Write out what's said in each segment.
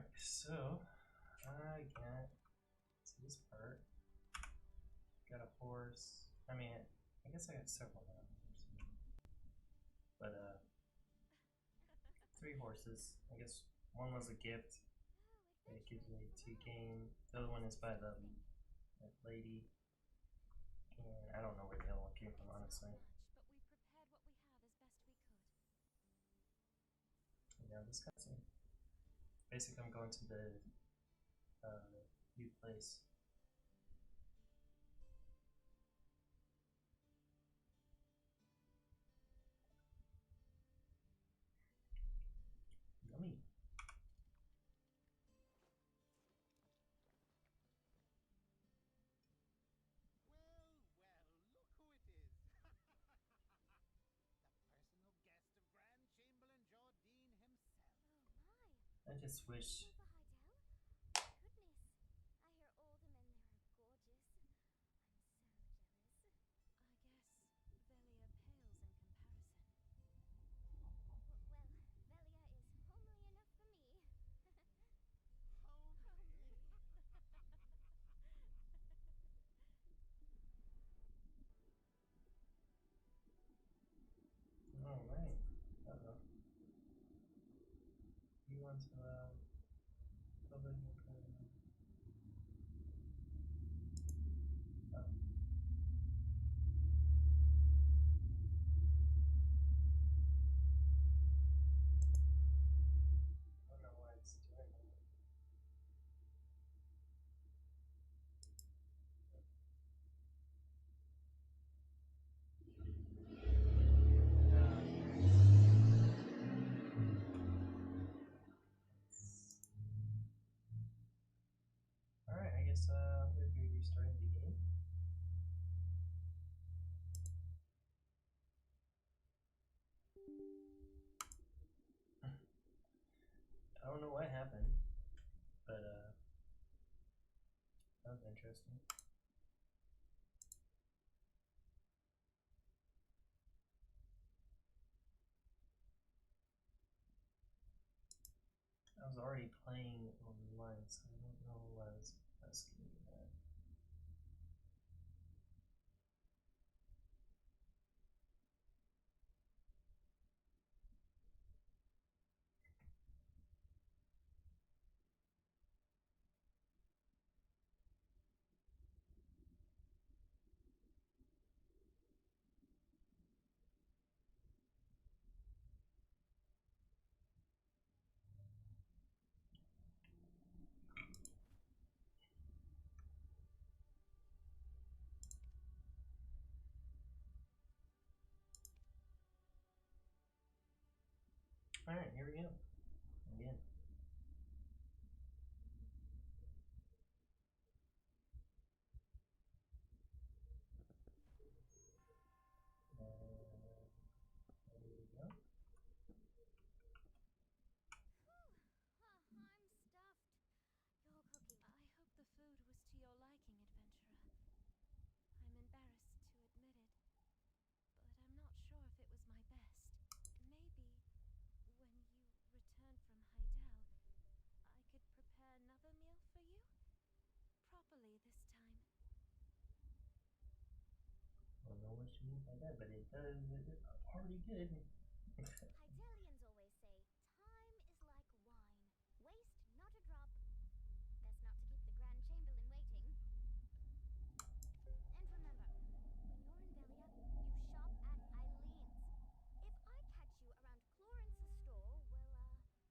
Alright, so I got to this part. Got a horse. I mean, I guess I got several now. But 3 horses. I guess one was a gift. It gives me 2 game. The other one is by the that lady. And I don't know where the other one came from, honestly. But we prepared what we have as best we could. Yeah, this cutscene. Basically, I'm going to the new place. Yummy. Well, well, look who it is. The personal guest of Grand Chamberlain Jardine himself. Oh my! I just wish. Silver Heidel? Goodness, I hear aldermen there are gorgeous. I'm so jealous. I guess Velia pales in comparison. Well, Velia is homely enough for me. Homely. Alright. Uh-oh. You want to, cover your oh. I don't know why it's doing that. Alright, I guess we'll be restarting the game. I don't know what happened, but that was interesting. I was already playing online, so I don't know what I was asking that. Alright, here we go. Again. There we go. I'm stuffed. Your cooking. I hope the food was to your liking, adventurer. I'm embarrassed to admit it, but I'm not sure if it was my best. Maybe when you return from Heidel, I could prepare another meal for you? Properly this time. I don't know what you mean by that, but it does. It's already good. Heidelians always say, time is like wine. Waste not a drop. Best not to keep the Grand Chamberlain waiting. And remember, when you're in Velia, you shop at Eileen's. If I catch you around Florence's store, well, I'd be absolutely heartbroken.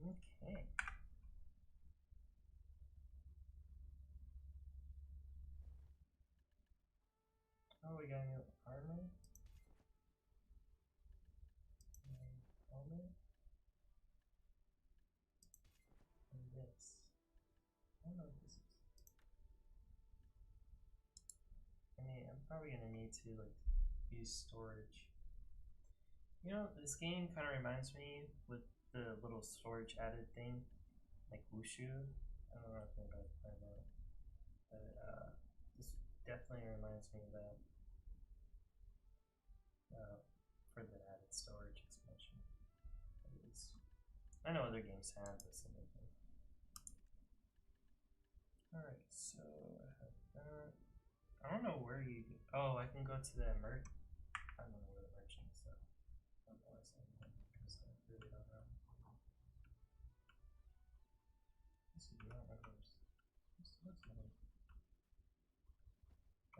Okay. Oh, we got new armor. And helmet. And this. probably gonna need to like use storage. You know, this game kind of reminds me with the little storage added thing, like Wushu. I don't know if anybody played that, but this definitely reminds me of that for the added storage expansion. At least I know other games have this and everything. All right, so I have that. I don't know where you. Oh, I can go to the merch. I don't know where the merchant is though. Otherwise, because I really don't know. This is not my horse. What's my horse?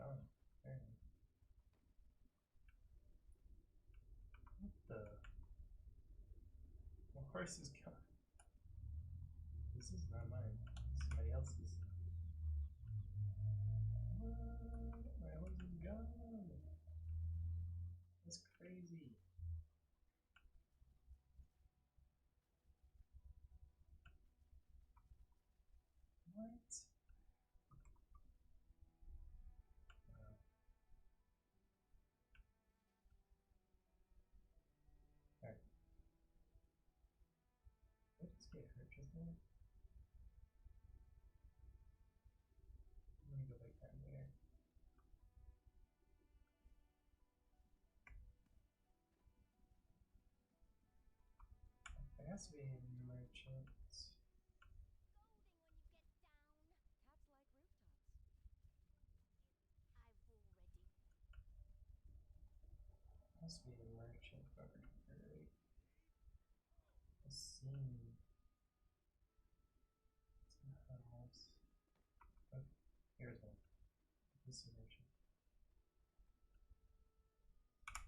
Oh, there. What the? My horse is gone. This is not mine. It's somebody else's. What? My horse is gone. That's crazy. What? Wow. Alright. Did I just get hurt just now? Let me go back down there. There has to be a merchant. Must be a merchant over here, right? A scene. It's a house. Oh, here's one. This is a merchant.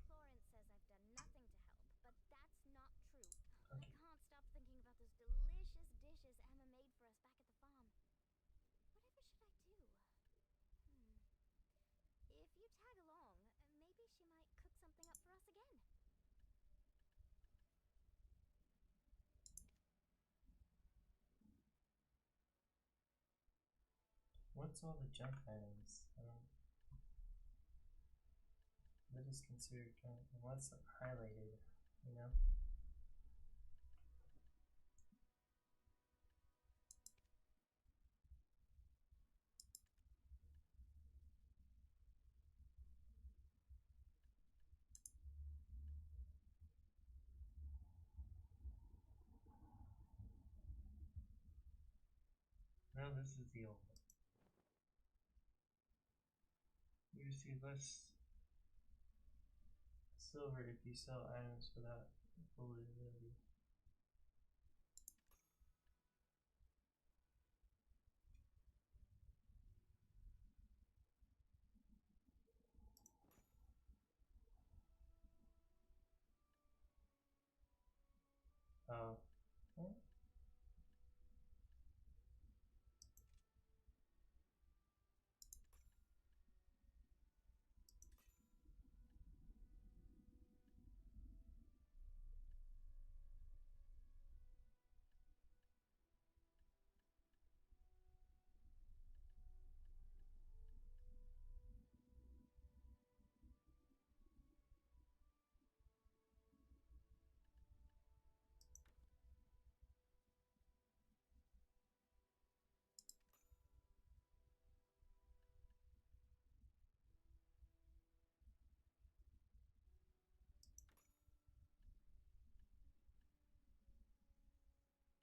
Florence says I've done nothing to help, but that's not true. Okay. I can't stop thinking about those delicious dishes Emma made for us back at the farm. Whatever should I do? If you tag along, maybe she might cook something up for us again. What's all the junk items? What is considered junk? And what's highlighted? You know? No, this is the old one. You receive less silver if you sell items without full ability. Oh. What?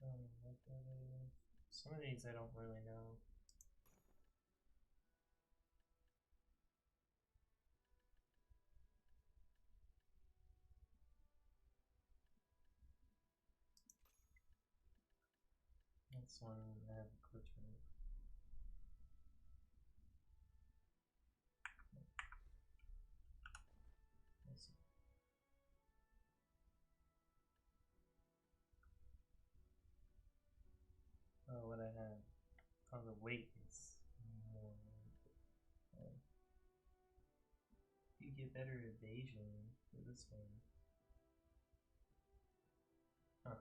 I don't know what that is. Some of these I don't really know. That's one I have a clue to. Let's see. Oh, what I have. Oh, the weight is more. You get better evasion for this one. Huh.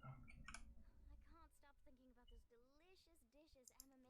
Okay. I can't stop thinking about those delicious dishes Emma made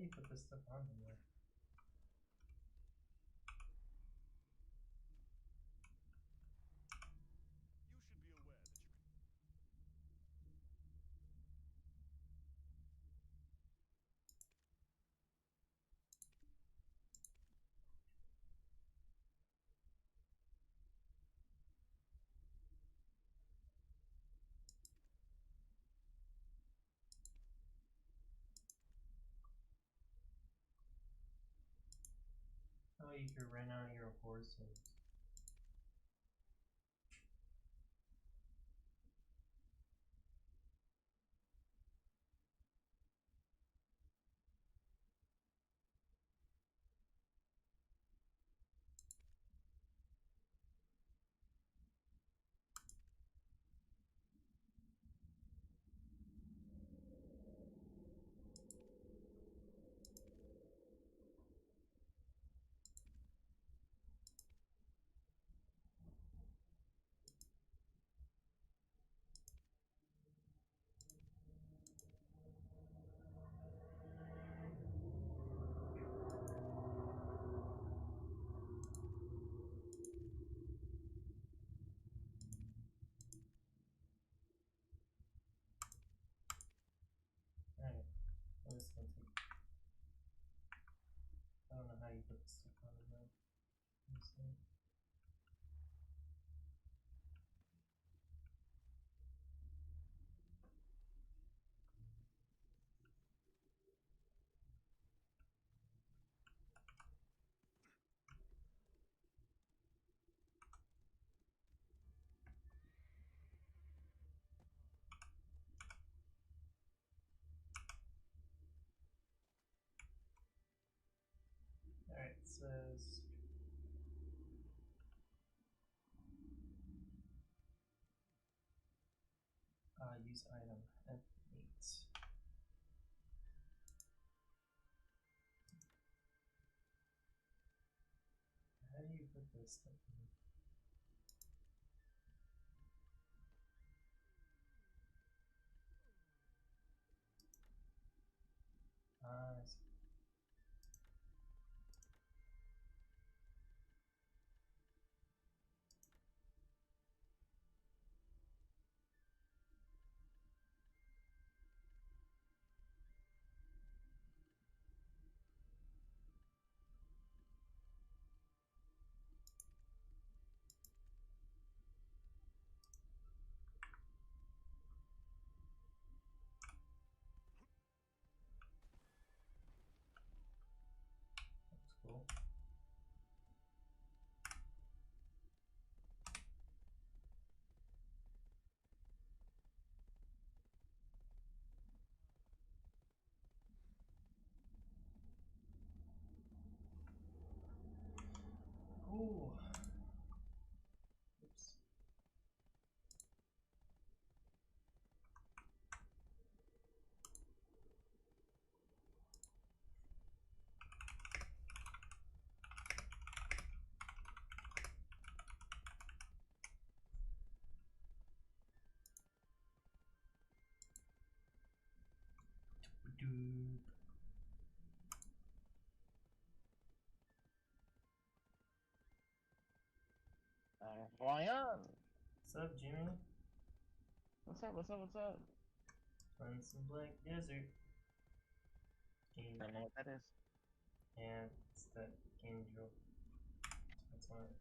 do you put this stuff on here? You should be aware that you can. Oh, you could rent out your horses. Alright, I'm just gonna take. I don't know how you put this stuff on it though. Let me see. Alright, it says use item F8. How do you put this stuff in? I see. That's cool. Ooh. Oops. Doop. Ryan! What's up, Jimmy? What's up, what's up, what's up? Clemson Black Desert. Game. Don't know what that is. And it's that game drill. That's on it.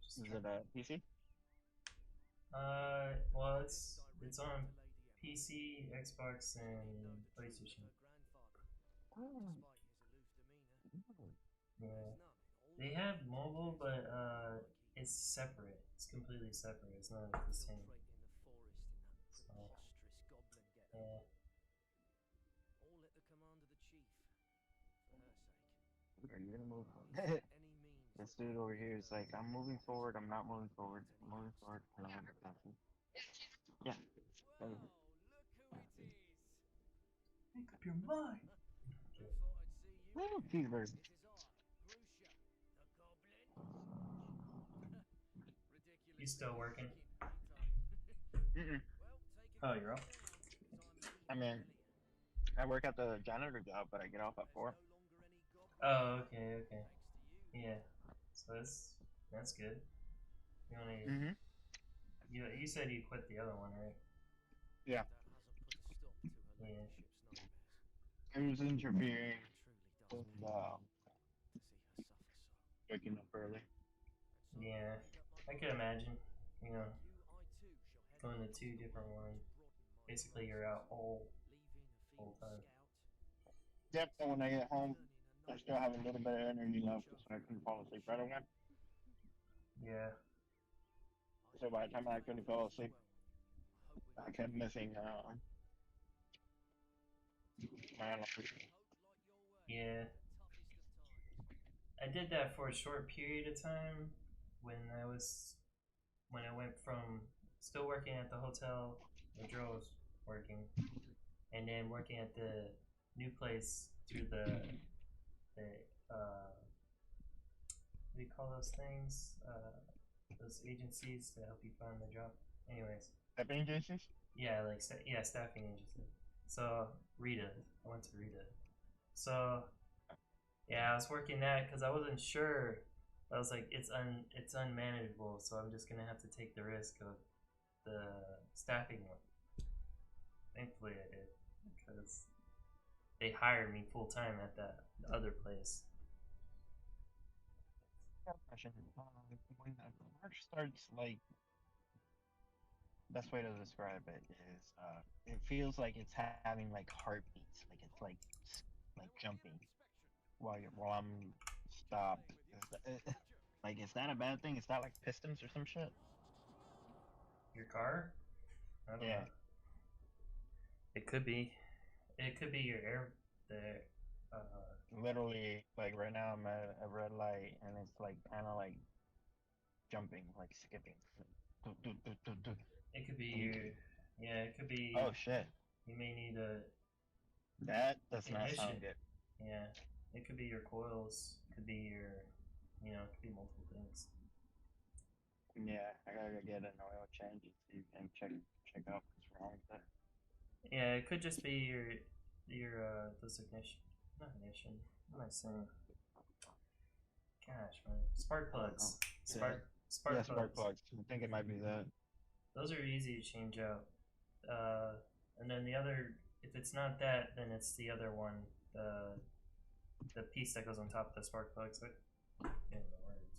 Just Is it a PC? well, it's on PC, Xbox, and PlayStation. Oh. Yeah, they have mobile, but it's separate. It's completely separate. It's not the same. So, yeah. All at the command of the chief. For her sake. Are you gonna move? Any means This dude over here is like, I'm moving forward, I'm not moving forward. I'm moving forward. I don't want to pass you. Yeah. Well, There look who it is. Make up your mind. Who Okay. thought I'd see you? we go. Cheeseburgers. It is I, Grusha, the goblin. Ridiculous. You still working? Mm-mm. Well, take Oh, you're up. I'm I mean, I work at the janitor job, but I get off at 4. Oh, okay, okay. Yeah. So that's good. You only Mm-hmm. you said you quit the other one, right? Yeah. Yeah. I was interfering with waking up early. Yeah. I could imagine. You know, going to two different ones. Basically, you're out whole time. Yep, and when I get home, I still have a little bit of energy left, so I couldn't fall asleep right away. Yeah. So by the time I couldn't fall asleep, I kept missing my alarm. Yeah. I did that for a short period of time when I went from still working at the hotel where Joe was working, and then working at the new place through the what do you call those things? Those agencies to help you find the job. Anyways, Stepping agencies? yeah, like yeah, staffing agency. So Rita, I went to Rita. So yeah, I was working that because I wasn't sure. I was like, it's unmanageable, so I'm just gonna have to take the risk of the staffing one. Thankfully, I did because they hired me full time at that other place. Question. When March starts, like, best way to describe it is, it feels like it's having like heartbeats, like it's like jumping while I'm stopped. Like, is that a bad thing? Is that like pistons or some shit? Your car? I don't Yeah. know. It could be. It could be your air. The Literally, like right now I'm at a red light and it's like kind of like jumping, like skipping. Do, do, do, do, do. it could be And you, your. Yeah, it could be. oh shit, You may need a that does not ignition. sound good. Yeah, it could be your coils. Could be your. It could be multiple things. Yeah, I gotta get an oil change and see and check out what's wrong with that. Yeah, it could just be your those ignition. Not ignition. What am I saying? Gosh, man. Spark I don't know. plugs. Spark Yeah, spark spark plugs. plugs. I think it might be that. Those are easy to change out. And then the other, if it's not that, then it's the other one, the piece that goes on top of the spark plug. So, in the words.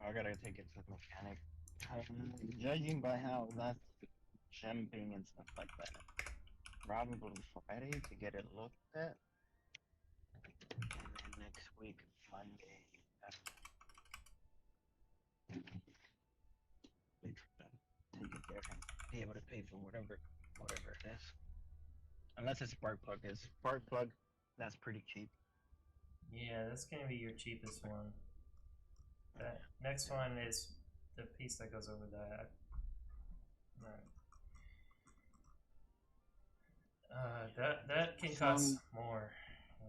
I gotta take it to the mechanic. Judging by how that's jumping and stuff like that, probably Friday to get it looked at, and then next week Monday. Take it there and be able to pay for whatever it is. Unless it's spark plug. Is spark plug? That's pretty cheap. Yeah, that's gonna be your cheapest one. That next one is the piece that goes over that. Alright. That can cost more. Yeah.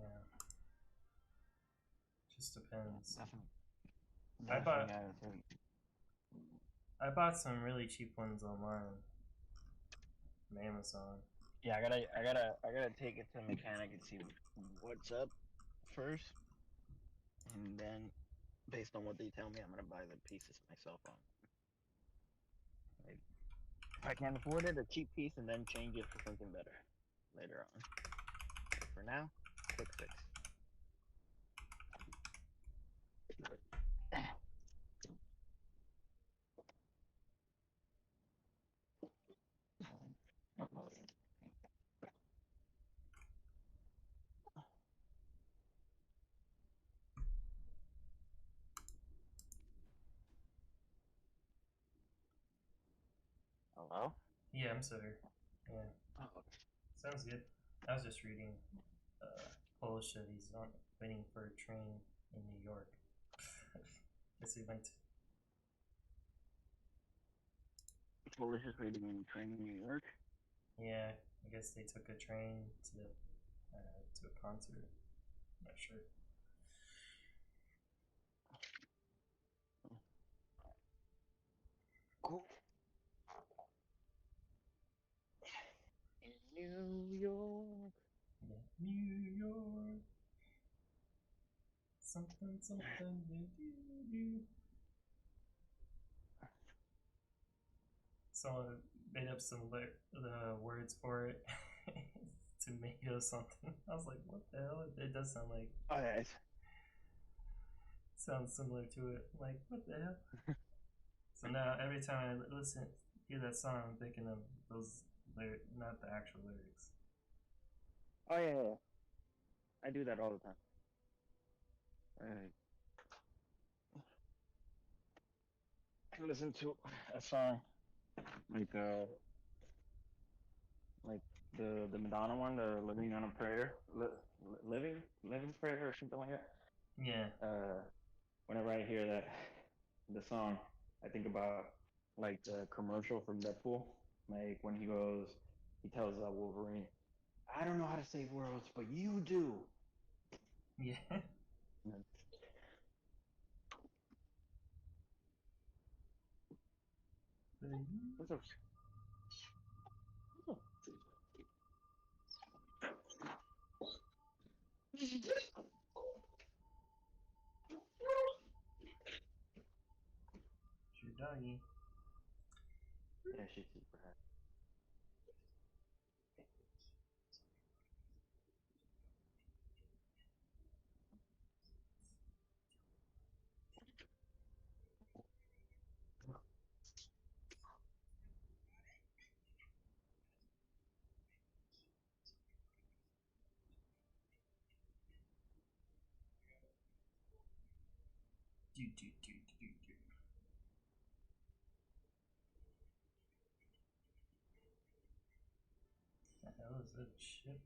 Just depends. Definitely I bought some really cheap ones online from Amazon. Yeah, I gotta take it to the mechanic and see what's up first, and then based on what they tell me, I'm gonna buy the pieces myself on. Like, if I can't afford it, a cheap piece, and then change it for something better later on. But for now, quick fix. Hello? Yeah, I'm sorry. Yeah, Oh, sounds good. I was just reading Polish that he's on waiting for a train in New York. Guess he went. Polish is waiting in train in New York. Yeah, I guess they took a train to a concert. I'm not sure. Cool. In New York. Something, something, do, do, do. Someone made up some the words for it. Tomato something. I was like, what the hell? It does sound like Oh yeah, sounds similar to it. I'm like, what the hell? So now every time I hear that song, I'm thinking of those not the actual lyrics. oh yeah. I do that all the time. I listen to a song like like the Madonna one, the Living on a Prayer, living prayer or something like that. Yeah. Whenever I hear the song, I think about like the commercial from Deadpool, like when he tells Wolverine, "I don't know how to save worlds, but you do." Yeah. And what's up? It's your doggy. Yeah, she's super happy. Do, do, do, do, do. The hell is that shit?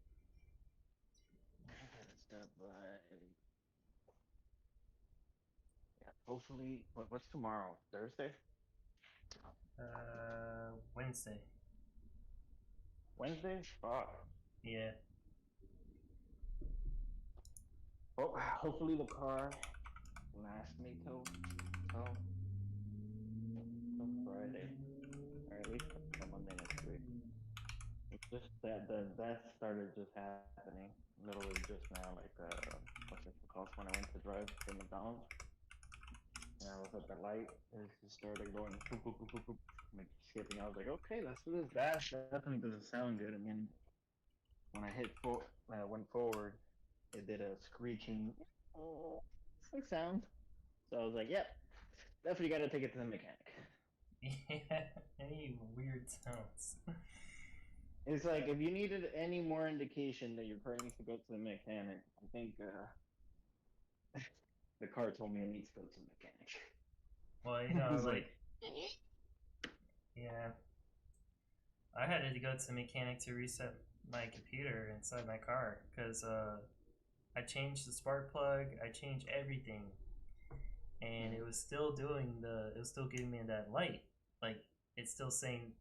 Stuff yeah, hopefully, what's tomorrow? Thursday? Wednesday. Wednesday? Fuck. Yeah. Well, hopefully the car lasts me till Friday, or at least till Monday next week. It's just that started just happening literally just now. Like what's it called when I went to drive to McDonald's, and I was at the light, it just started going boop, boop, boop, boop, boop, like skipping. I was like, okay, that's what this dash definitely doesn't sound good. And then when I went forward, it did a screeching sound. So I was like, yep, definitely got to take it to the mechanic. Yeah. Any weird sounds. It's like if you needed any more indication that your car needs to go to the mechanic, I think the car told me it needs to go to the mechanic. Well, I was like, yeah. I had to go to the mechanic to reset my computer inside my car because I changed the spark plug, I changed everything, and it was still it was still giving me that light. Like, it's still saying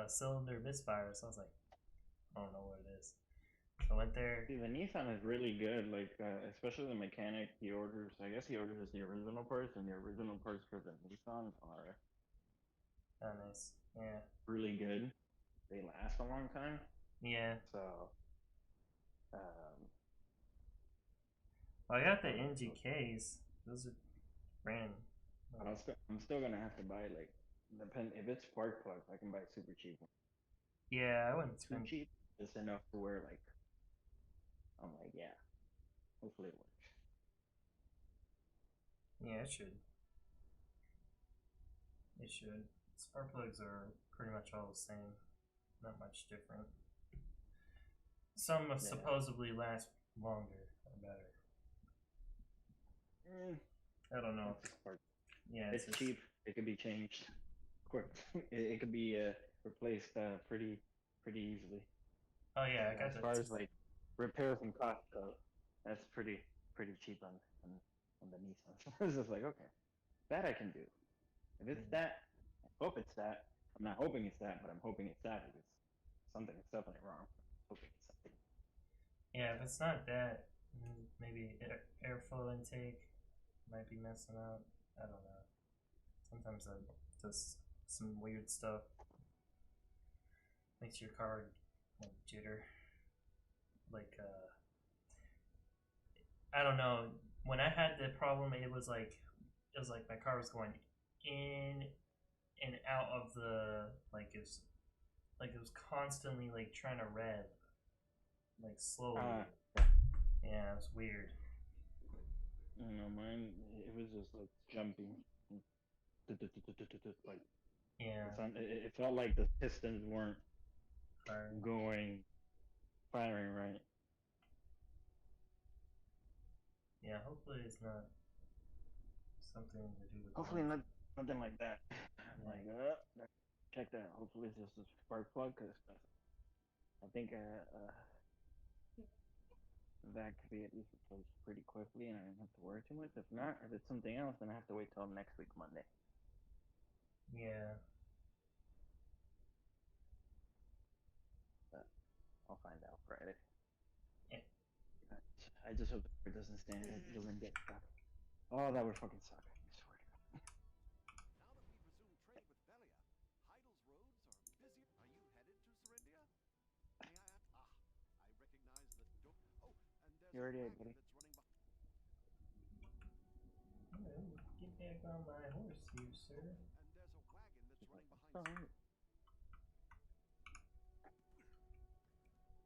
cylinder misfire. So I was like, I don't know what it is. So I went there. see, the Nissan is really good. Like, especially the mechanic, I guess he orders the original parts, and the original parts for the Nissan are Oh, nice. Yeah. really good. They last a long time. Yeah. So, Well, I got the NGKs. Those are brand. I'm still gonna have to buy like if it's spark plugs, I can buy super cheap. Yeah, I wouldn't Too spend. cheap, just enough to where like I'm like, yeah, hopefully it works. Yeah, it should. It should. Spark plugs are pretty much all the same. Not much different. Some supposedly last longer or better. I don't know. Yeah, it's cheap. It could be changed quick. It could be replaced pretty easily. Oh yeah, I got as far as like repairs and cost go, that's pretty cheap on the Nissan. So it's just like, okay, that I can do. If it's that, I hope it's that. I'm not hoping it's that, but I'm hoping it's that because something is definitely wrong. I'm hoping it's something. Yeah, if it's not that, maybe airflow intake might be messing up. I don't know. Sometimes that does some weird stuff. Makes your car like jitter. Like I don't know. when I had the problem, it was like my car was going in and out of the it was constantly like trying to rev like slowly. Yeah, it was weird. No, mine, it was just like jumping. Like, Yeah, it felt like the pistons weren't firing. firing right. Yeah, hopefully it's not something to do with. Hopefully lights. nothing like that. Like, check that. Hopefully it's just a spark plug, because I think that could be at least replaced pretty quickly, and I don't have to worry too much. If not, if it's something else, then I have to wait till next week Monday. Yeah. But I'll find out Friday. Yeah. I just hope the car doesn't stand it doesn't get stuck. Oh, that would fucking suck. I swear to God. Now that we've resumed trade with Velia, Heidel's roads are busier. Are you headed to Serindia? May I ask? I recognize the door. Oh, and there's You already a ate, wagon buddy. that's running behind. Get back on my horse, you sir. And there's a wagon that's running behind. Alright.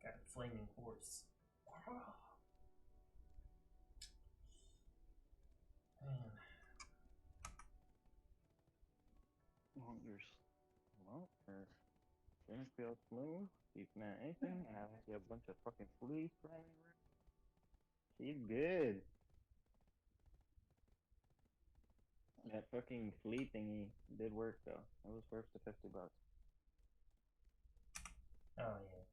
Got a flaming horse. Man. Things feel smooth. She's not anything. I see a bunch of fucking fleas running around. She's good. That fucking flea thingy did work though. It was worth the $50. Oh yeah.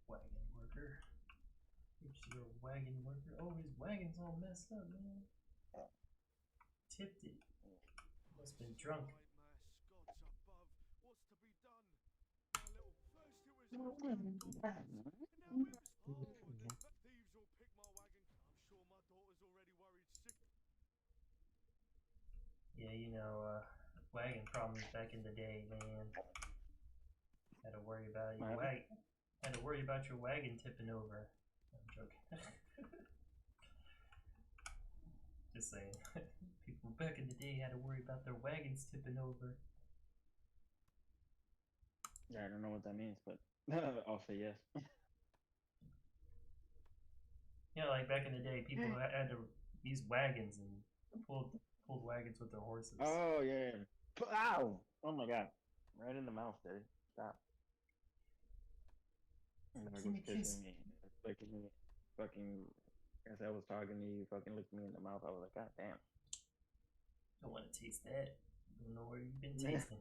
Wagon worker. Here's your wagon worker. Oh, his wagon's all messed up, man. Tipped it. Must have been drunk. What's to be done? First it was and now it was thieves will pick my wagon. I'm sure my daughter's already worried sick. Yeah, wagon problems back in the day, man. Had to worry about your wagon. Had to worry about your wagon tipping over. I'm joking. Just saying. People back in the day had to worry about their wagons tipping over. Yeah, I don't know what that means, but I'll say yes. Like back in the day, people had to use wagons and pulled wagons with their horses. Oh yeah. Ow! Oh my god. Right in the mouth, dude. Stop. Give me a kiss. Me. Fucking, as I was talking to you, fucking looked me in the mouth. I was like, God damn. Don't want to taste that. Don't know where you've been tasting.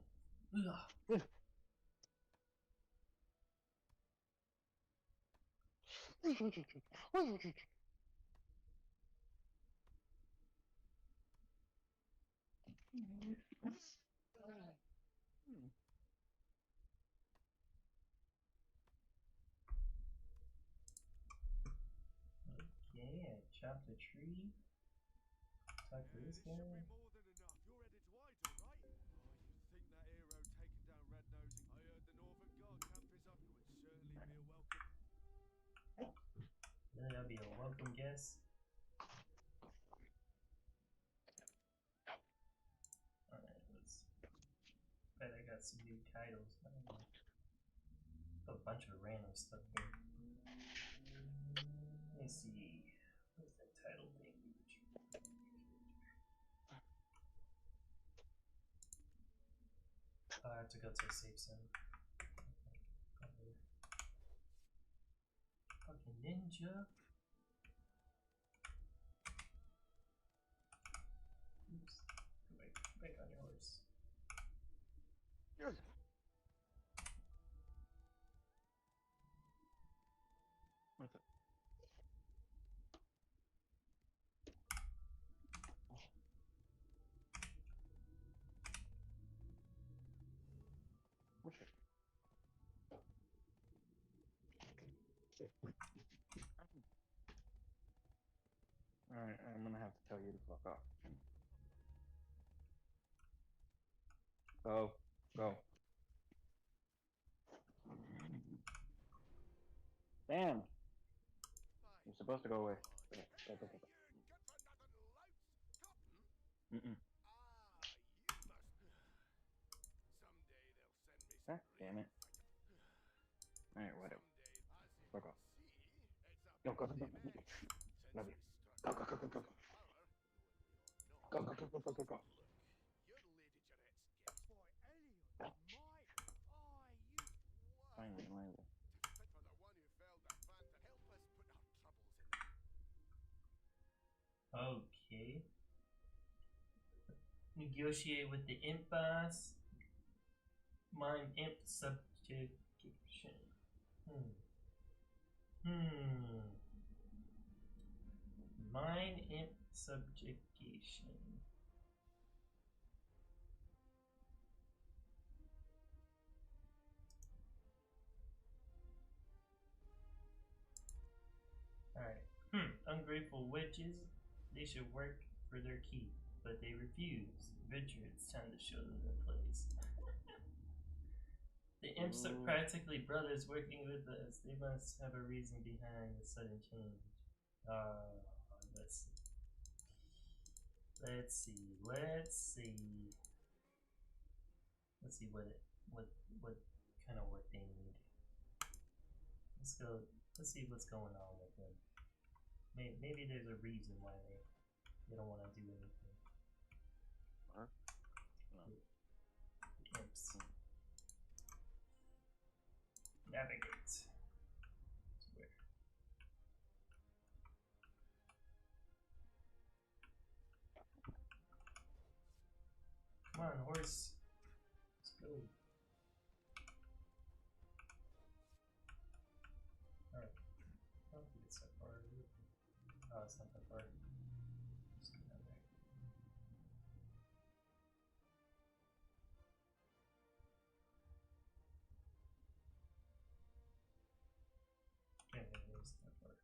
Okay, I chopped a tree. Talk to this guy. More than enough. You're headed to Idle, right? Oh, you think that hero taking down Red Nosing? I heard the Northern Guard camp is up. It would certainly be a welcome. That'll be a welcome guest. Alright, let's bet I got some new titles. I don't know. A bunch of random stuff here. Let me see. What's that title thing? I have to go to a safe zone. Fucking ninja. Oops. Go back on your horse. Yes. What's up? Alright, I'm gonna have to tell you to fuck off. Go. Damn. Fine. You're supposed to go away. Hey, Go, go, go, go. you good for nothing louts, Cotton? Mm-mm. Ah, you must. Someday they'll send me Ah, some damn real it. fighter. Alright, whatever. Someday, as you Fuck can off. see, it's a Go, go, go, busy go, go, man go. since Love we you. struck Go, go, go, go, balance go, in go. power, knowing we Go, all go, know. go, go, go, go, go. Look, you're Lady Jeanette's guest. Boy, Elliot, Bitch. my, oh, you, wow. Finally, finally. Fit for the one who felled the phantom. Help us put our troubles in the Okay. Negotiate with the imp boss. Mine imp subjugation. Mine imp subjugation. Alright. Ungrateful witches. They should work for their keep, but they refuse. Richard, it's time to show them their place. The imps are Ooh. practically brothers working with us. They must have a reason behind the sudden change. Let's see. Let's see. Let's see. Let's see what kind of work they need. Let's go. Let's see what's going on with them. Maybe there's a reason why they don't want to do anything. Huh? No. Imps. Navigate. To where? Come on, horse. Let's go. Alright. I don't think it's that far. Oh, it's not that far. Just go down there. Yeah, it is that far. Go horseback. Okay.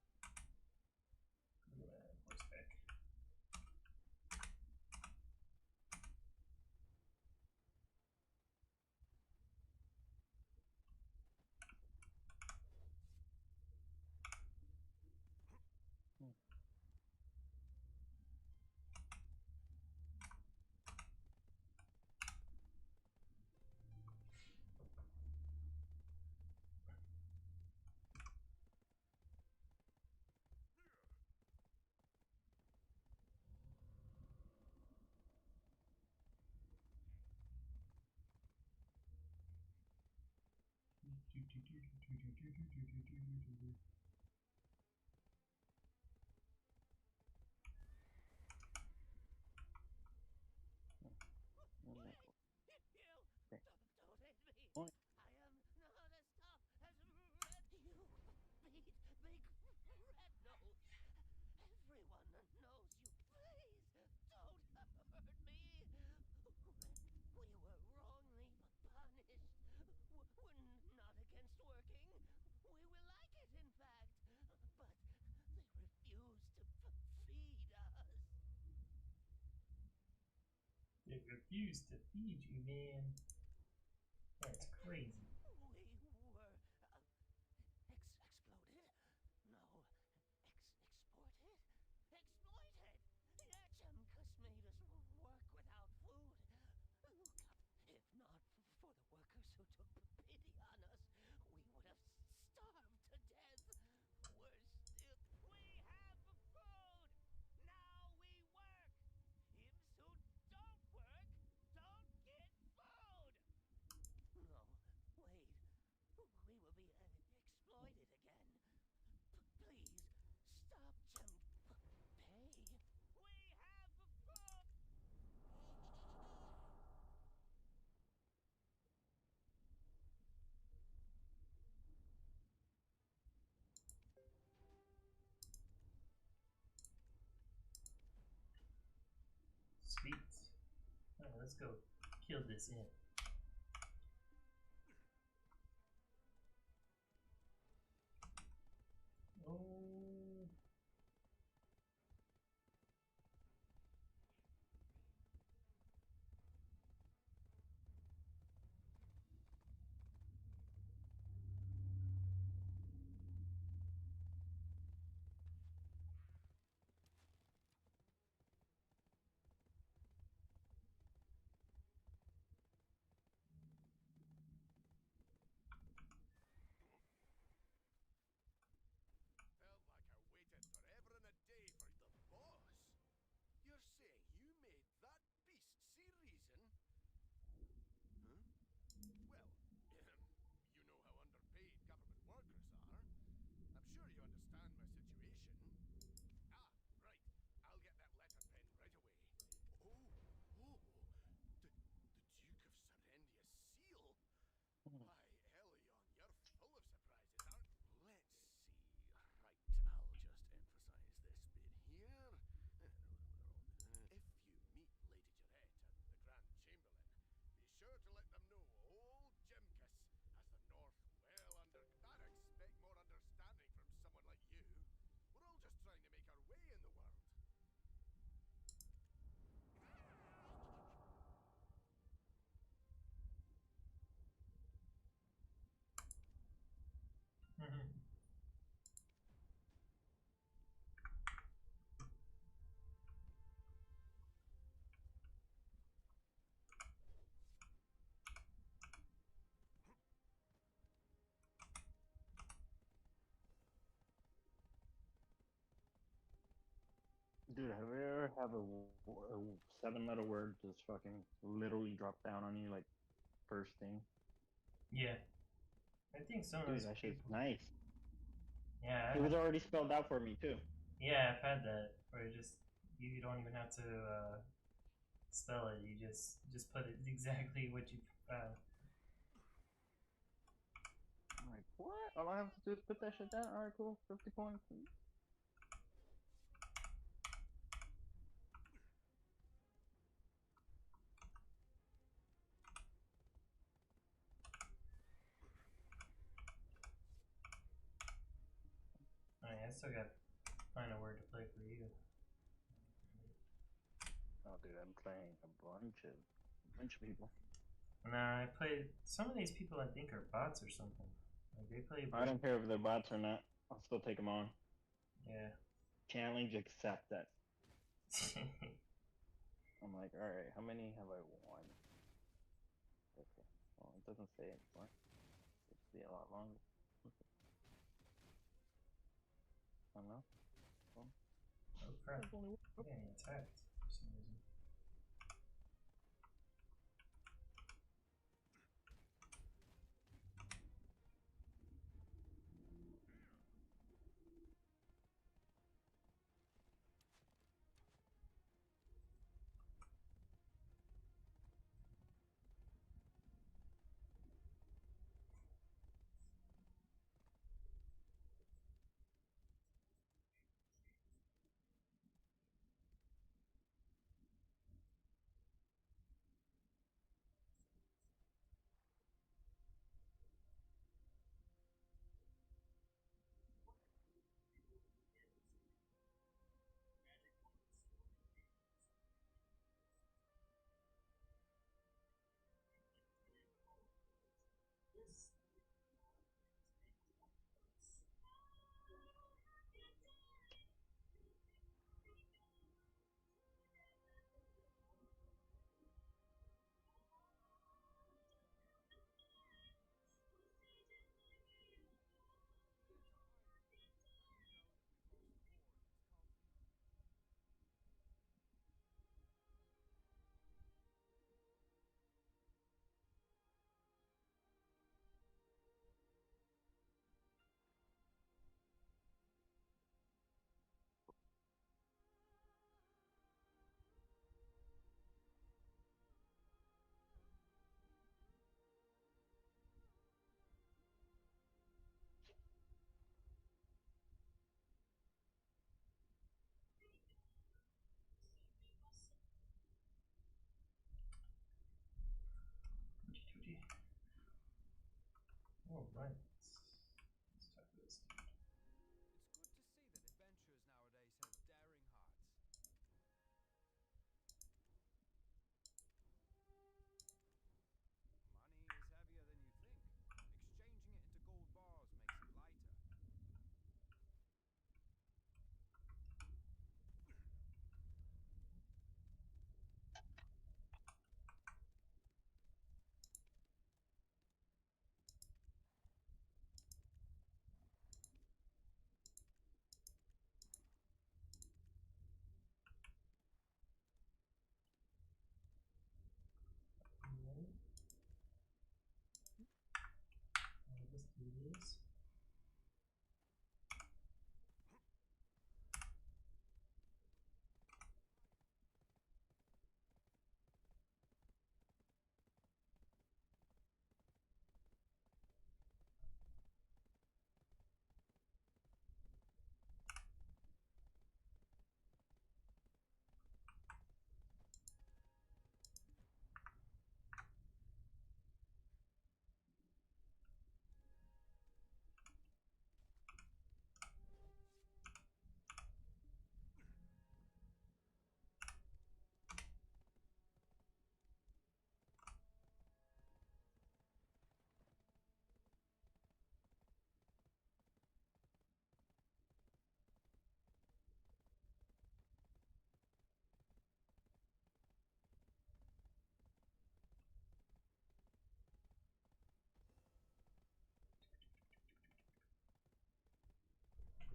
Don't hit me. What? I am not as tough as Red. You beat Big Red Nose. Everyone knows you. Please don't hurt me. We were wrongly punished. We're not against working. We will like it, in fact. But they refuse to feed us. They refuse to feed you, man. That's crazy. We were exploded? No, exported? Exploited! Yachemkus made us work without food. If not for the workers who took pity on us, we would have starved to death. We're still... We have food! Now we work! Imps who don't work don't get food! No, wait. We will be exploited again. Please, stop pay. We have food! Sweet. Alright, let's go kill this imp. Oh. Dude, have you ever have a 7-letter word just fucking literally drop down on you like first thing? Yeah, I think some of Dude, those that shit's people. nice. Yeah, It was already spelled out for me too. yeah, I've had that where it just you don't even have to spell it. You just put it exactly what you. I'm like, what? All I have to do is put that shit down. All right, cool. 50 points. Oh yeah, I still got to find a word to play for you. Oh, dude, I'm playing a bunch of people. Nah, I played. Some of these people I think are bots or something. Like they play. I don't care if they're bots or not. I'll still take them on. Yeah. Challenge accepted. I'm like, all right, how many have I won? Okay. Well, it doesn't say anymore. It should be a lot longer. I don't know. Well, Oh crap! there's only I'm getting attacked for some reason. All right. Let's talk to this dude. It's good to see that adventurers nowadays have daring hearts. Money is heavier than you think. Exchanging it into gold bars makes it lighter. Alright. I'll just do this.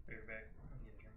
Be right back. I'll get a drink.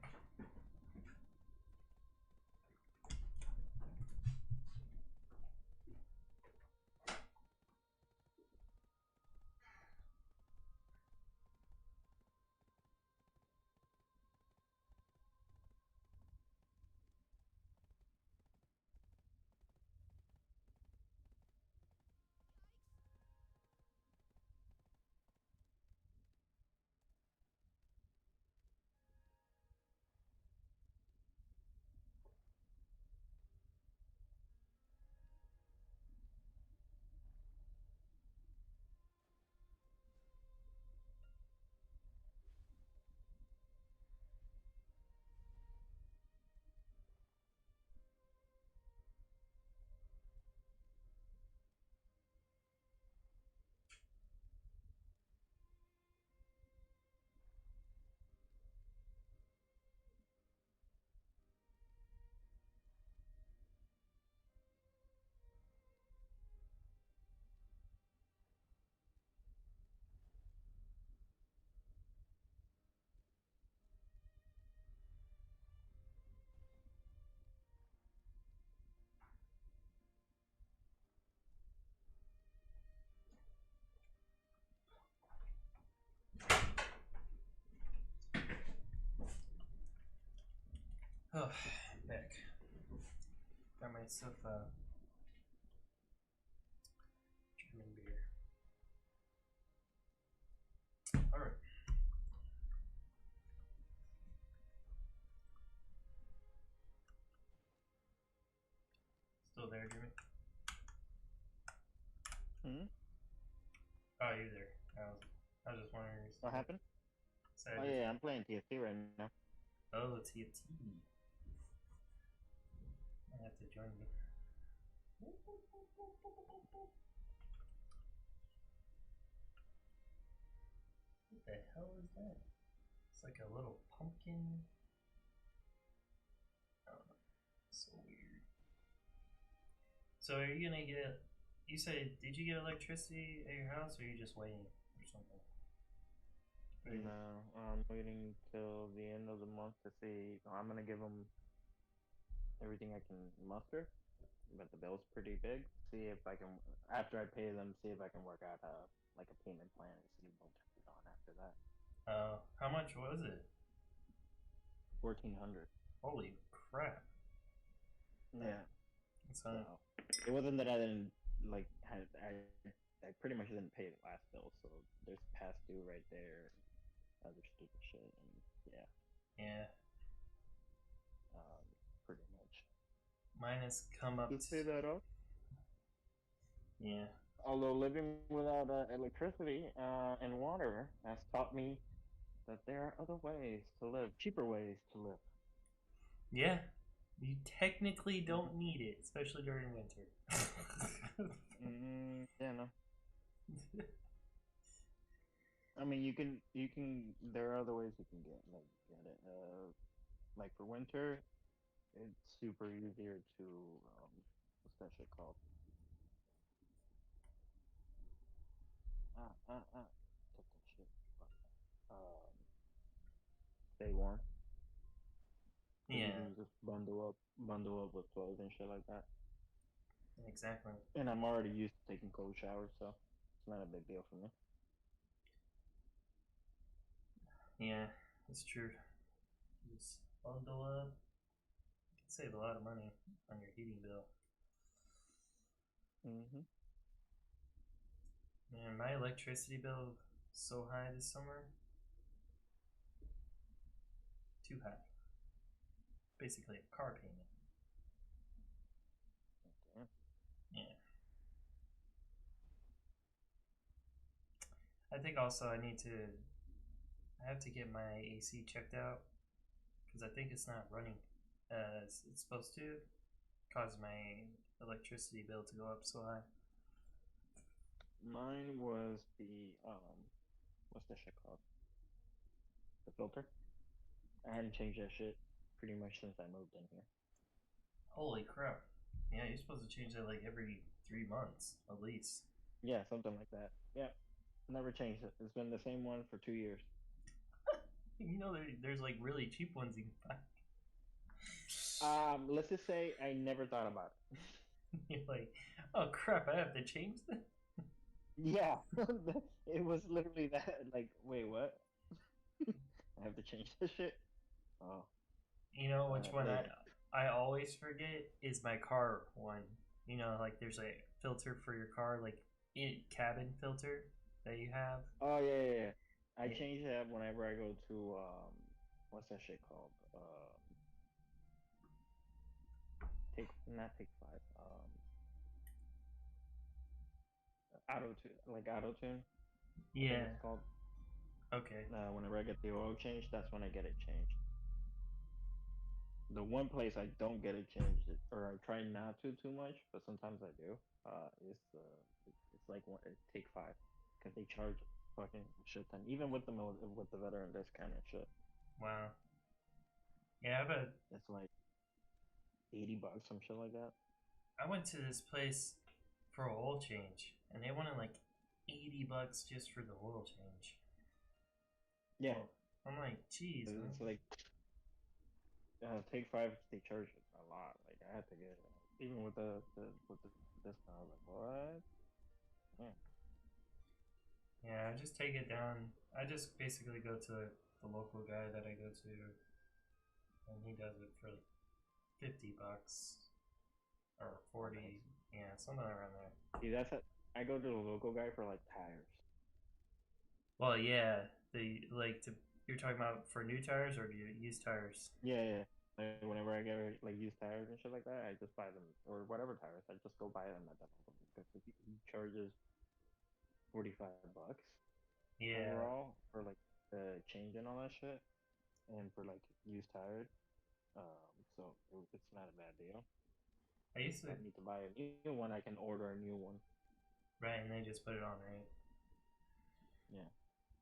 Oh, back. Got myself a German beer. Alright. Still there, Jimmy? Hmm? Oh, you're there. I was just wondering. What happened? So Oh yeah, I'm playing TFT right now. Oh, TFT. I have to join you. What the hell is that? It's like a little pumpkin. I don't know. So weird. So are you gonna get? You said, did you get electricity at your house, or are you just waiting or something? No, I'm waiting till the end of the month to see. I'm gonna give them everything I can muster, but the bill's pretty big. See if I can, after I pay them, see if I can work out like a payment plan and see what turns on after that. How much was it? 1,400. Holy crap! Yeah. So, It wasn't that I didn't like had I pretty much didn't pay the last bill, so there's past due right there, and other stupid shit, and yeah, yeah, pretty much. mine has come up. Just pay that off. Yeah. Although living without electricity and water has taught me that there are other ways to live, cheaper ways to live. Yeah. You technically don't need it, especially during winter. Yeah, no. I mean, you can. There are other ways you can get get it. Like for winter, it's super easier to what's that shit called? Get that shit. Um, Stay warm. You Yeah, can just bundle up with clothes and shit like that. exactly. And I'm already used to taking cold showers, so it's not a big deal for me. Yeah, it's true. Just bundle up. You can save a lot of money on your heating bill. Mhm. Man, my electricity bill is so high this summer. Too high. Basically a car payment. Okay. Yeah. I think also I have to get my AC checked out because I think it's not running as it's supposed to, cause my electricity bill to go up so high. Mine was the what's that shit called? The filter. I hadn't changed that shit pretty much since I moved in here. Holy crap! Yeah, you're supposed to change that like every 3 months at least. Yeah, something like that. Yeah, never changed it. It's been the same one for 2 years. You know, there's like really cheap ones you can buy. Let's just say I never thought about it. You're like, oh crap! I have to change that. Yeah, it was literally that. Like, wait, what? I have to change this shit. Oh, You know which one later. I always forget is my car one. You know, like there's a filter for your car, like cabin filter that you have. Oh yeah. I Yeah. change that whenever I go to what's that shit called? Take five. Auto tune. I think Yeah. it's called. Okay. Whenever I get the oil change, that's when I get it changed. The one place I don't get it changed, or I try not to too much, but sometimes I do. It's like Take Five, because they charge fucking shit ton, even with the veteran discount and shit. Wow. Yeah, It's like $80, some shit like that. I went to this place for an oil change, and they wanted like $80 just for the oil change. Yeah, Well, I'm like, geez. it's like Take Five. They charge a lot. Like I had to get it, even with the discount. I was like, what? Yeah. Yeah, I just take it down. I just basically go to the local guy that I go to and he does it for $50 or 40, yeah, somewhere around there. See, that's a, I go to the local guy for like tires. Well, yeah, you're talking about for new tires or do you use tires? Yeah, yeah. Like whenever I get like used tires and shit like that, I just buy them or whatever tires. I just go buy them at that moment because he charges $45 Yeah, overall for like the change and all that shit, and for like used tires. So it's not a bad deal. I used If to, I need to buy a new one, I can order a new one. right, and they just put it on, right? Yeah.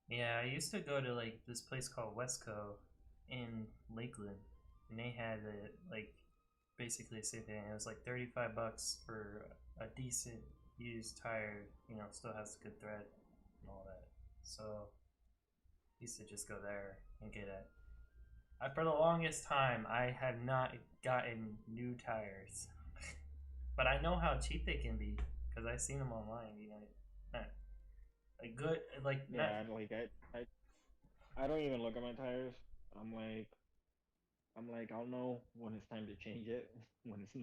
Yeah, I used to go to like this place called Westco in Lakeland, and they had it like basically the same thing. It was like $35 for a decent used tire, still has good thread and all that. So used to just go there and get it. For the longest time, I have not gotten new tires, but I know how cheap they can be because I've seen them online. Not a good like not. Yeah, I don't even look at my tires. I'll know when it's time to change it. When it's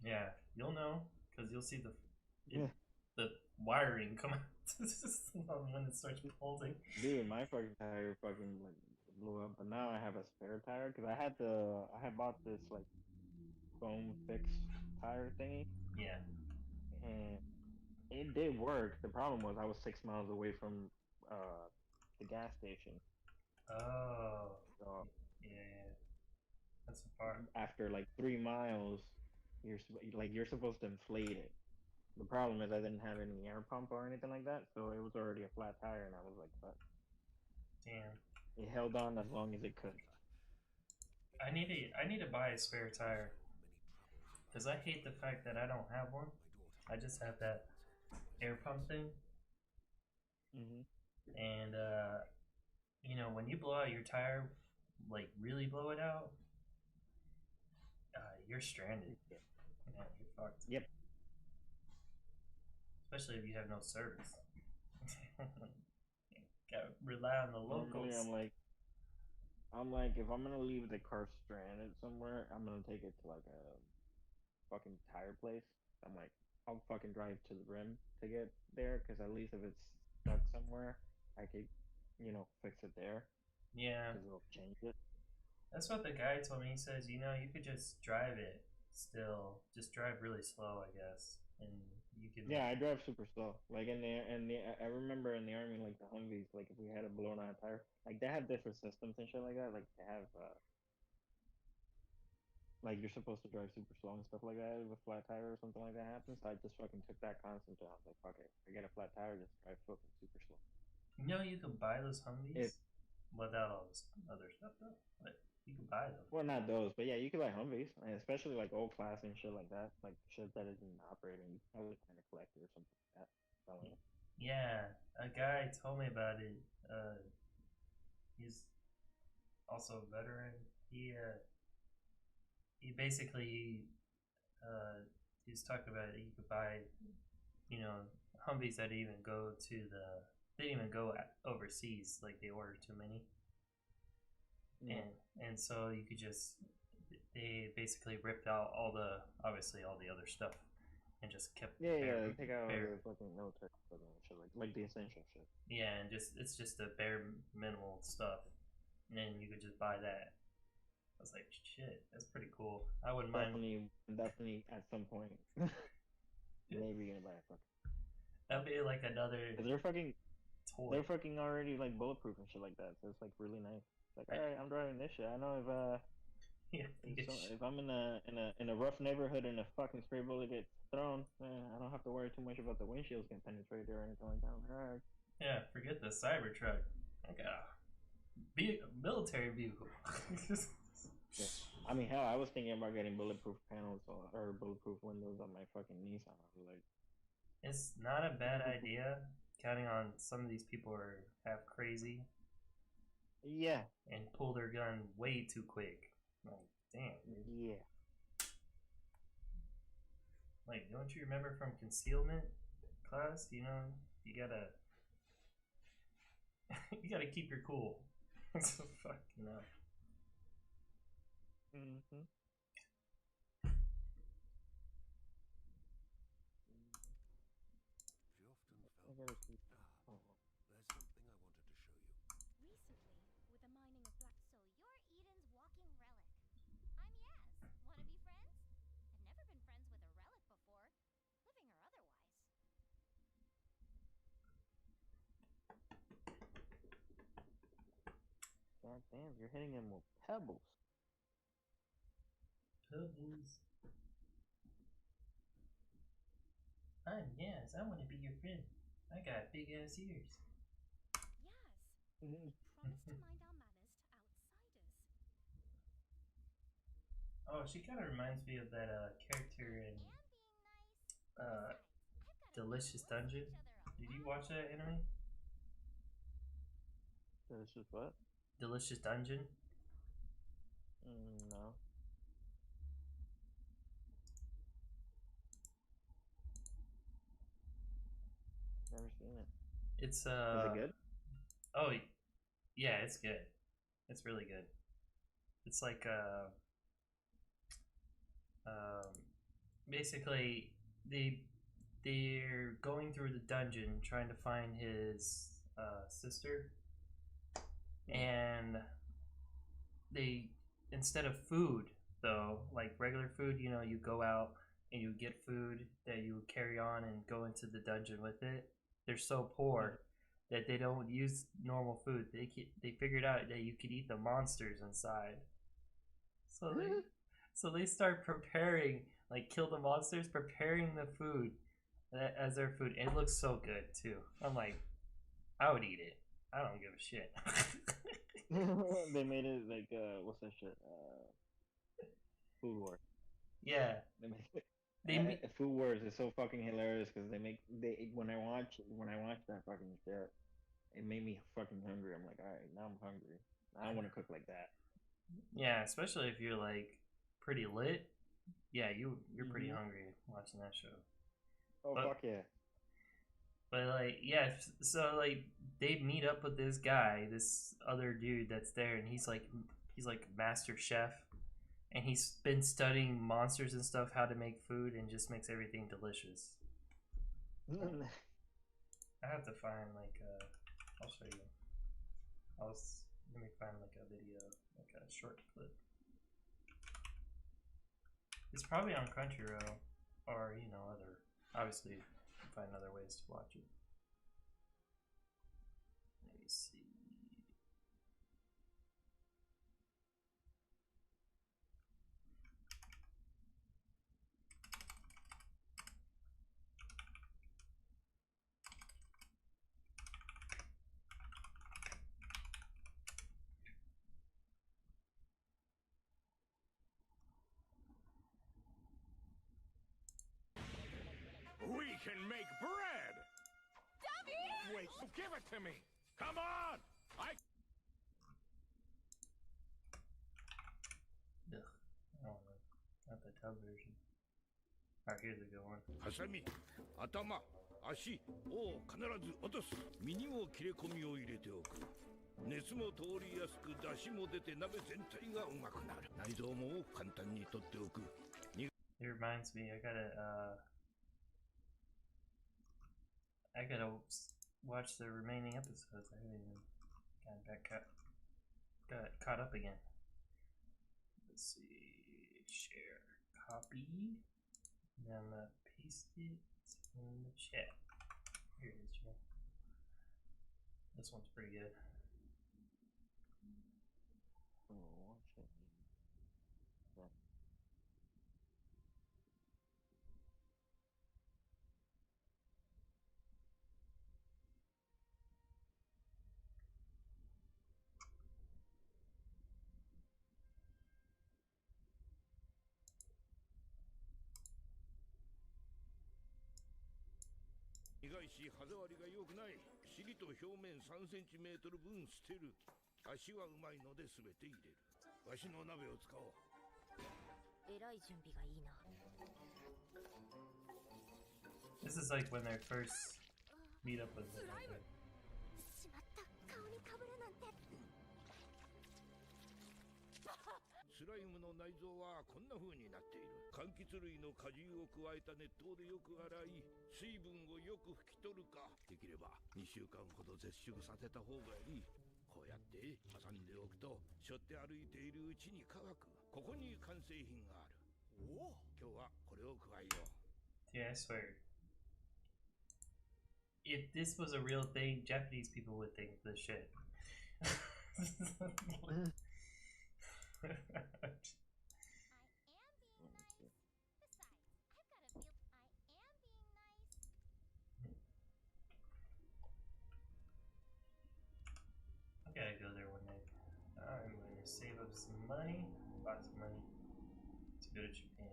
Yeah, you'll know because you'll see yeah. the wiring come out when it starts pulsing. Dude, my fucking tire fucking like blew up, but now I have a spare tire because I had bought this like foam fix tire thingy, Yeah. and it did work. The problem was I was 6 miles away from the gas station, Oh. so Yeah. That's the part. after like 3 miles, you're supposed to inflate it. The problem is I didn't have any air pump or anything like that, so it was already a flat tire, and I was like, fuck. Damn. It held on as long as it could. I need to buy a spare tire because I hate the fact that I don't have one. I just have that air pump thing, Hmm. and when you blow out your tire, like really blow it out, you're stranded. Yeah. Yeah, you're fucked. Yep. Especially if you have no service. Gotta rely on the Normally, locals. I'm like, if I'm gonna leave the car stranded somewhere, I'm gonna take it to like a fucking tire place. I'm like, I'll fucking drive to the rim to get there, because at least if it's stuck somewhere, I could, fix it there, Yeah, because it'll change it. that's what the guy told me. He says, you could just drive it still, just drive really slow, I guess, and you can. Yeah, I drive super slow. Like I remember in the army, like the Humvees, like if we had a blown out tire, like they have different systems and shit like that. Like they have, like you're supposed to drive super slow and stuff like that if a flat tire or something like that happens. So I just fucking took that concept and I was like, fuck it, I get a flat tire, just drive fucking super slow. You can buy those It Humvees without all this other stuff though. But you can buy them. Well, not those, but yeah, you could buy Humvees, and especially like old class and shit like that, like shit that isn't operating. You can probably find a collector or something like that selling it. Yeah, a guy told me about it. He's also a veteran. He basically he's talking about it. You could buy, Humvees that even go to they didn't even go overseas. Like they ordered too many, Yeah. and so you could just they basically ripped out obviously all the other stuff and just kept Yeah, take out bare, the fucking military equipment and shit, like the essential shit. yeah, and it's just the bare minimal stuff, and then you could just buy that. I was like, shit, that's pretty cool. I wouldn't mind. Definitely at some point, maybe gonna buy a fucking. That'd be like another Cause they're toy. already like bulletproof and shit like that, so it's like really nice. It's like, all right, I'm driving this shit. I know Yeah, if I'm in a rough neighborhood and a fucking stray bullet gets thrown, I don't have to worry too much about the windshields getting penetrated or anything like that. All right. yeah, forget the Cybertruck. I got a military vehicle. Yeah. I mean, hell, I was thinking about getting bulletproof panels or bulletproof windows on my fucking Nissan. I was like, It's not a bad idea, counting on some of these people are half crazy yeah, and pull their gun way too quick. Like, damn, dude. yeah. Like, don't you remember from concealment class? You gotta you gotta keep your cool. Fucking hell. Mm-hmm. Have you often felt... Oh. There's something I wanted to show you. Recently, with the mining of black. So you're Eden's walking relic. I'm Yaz. Wanna be friends? I've never been friends with a relic before, living or otherwise. God damn, you're hitting him with pebbles. Pebbles. Yes, I want to be your friend. I got big ass ears. Yaz, promise to mind our manners to outsiders. Oh, she kind of reminds me of that character in And being nice. Besides, I've got Delicious Dungeon. Did you watch that anime? This is what? Delicious Dungeon. No. Never seen it. It's Is it good? Oh, yeah, it's good. It's really good. It's like basically they're going through the dungeon trying to find his sister, and they, instead of food though, like regular food, you know, you go out and you get food that you carry on and go into the dungeon with it. They're so poor that they don't use normal food. They figured out that you could eat the monsters inside. So they start preparing, like, kill the monsters, preparing the food as their food. It looks so good too. I'm like, I would eat it. I don't give a shit. They made it like what's that shit? Food Wars. Yeah. Food Wars is so fucking hilarious because when I watch that fucking shit, it made me fucking hungry. I'm like, all right, now I'm hungry. I don't want to cook like that. Yeah, especially if you're like pretty lit. Yeah, you're pretty hungry watching that show. Oh, fuck yeah. But like, yeah, so like they meet up with this guy, this other dude that's there, and he's like master chef, and he's been studying monsters and stuff, how to make food, and just makes everything delicious. I have to find like I'll show you. Let me find like a video, like a short clip. It's probably on Crunchyroll, or you know, other. Obviously, you can find other ways to watch it. Let me see. We can make bread! Dummy! Wait, give it to me! Come on! Ugh, I don't know. Not the tub version. Alright, here's a good one. ハサミ、頭、足を必ず落とす。身にも切れ込みを入れておく。熱も通りやすく、出汁も出て鍋全体がうまくなる。内臓も簡単に取っておく。It reminds me, I gotta watch the remaining episodes. I haven't even got caught up again. Let's see, share, copy, and I'm gonna paste it in the chat. Here it is, Joe. This one's pretty good. Watch it. Yeah. 苦いし歯触りが良くない。尻と表面3センチメートル分捨てる。足はうまいので全て入れる。わしの鍋を使おう。えらい準備がいいな。 This is like when they first meet up with them. しまった、顔にかぶるなんて。スライムの内臓はこんな風になっている。柑橘類の果汁を加えた熱湯でよく洗い、水分をよく拭き取るか、できれば2週間ほど絶食させた方がいい。こうやって挟んでおくと、背負って歩いているうちに乾く。ここに完成品がある。おお、今日はこれを加えよう。 Yeah, I swear. If this was a real thing, Japanese people would think this shit. I gotta go there one day. I'm going to save up some money, lots of money, to go to Japan.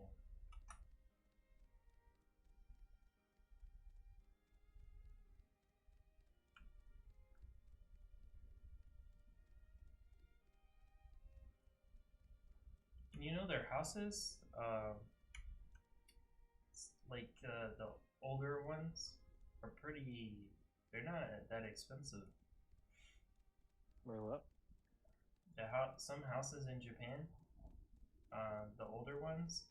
You know their houses, like the older ones, are pretty. They're not that expensive. Wait, what? Some houses in Japan, the older ones,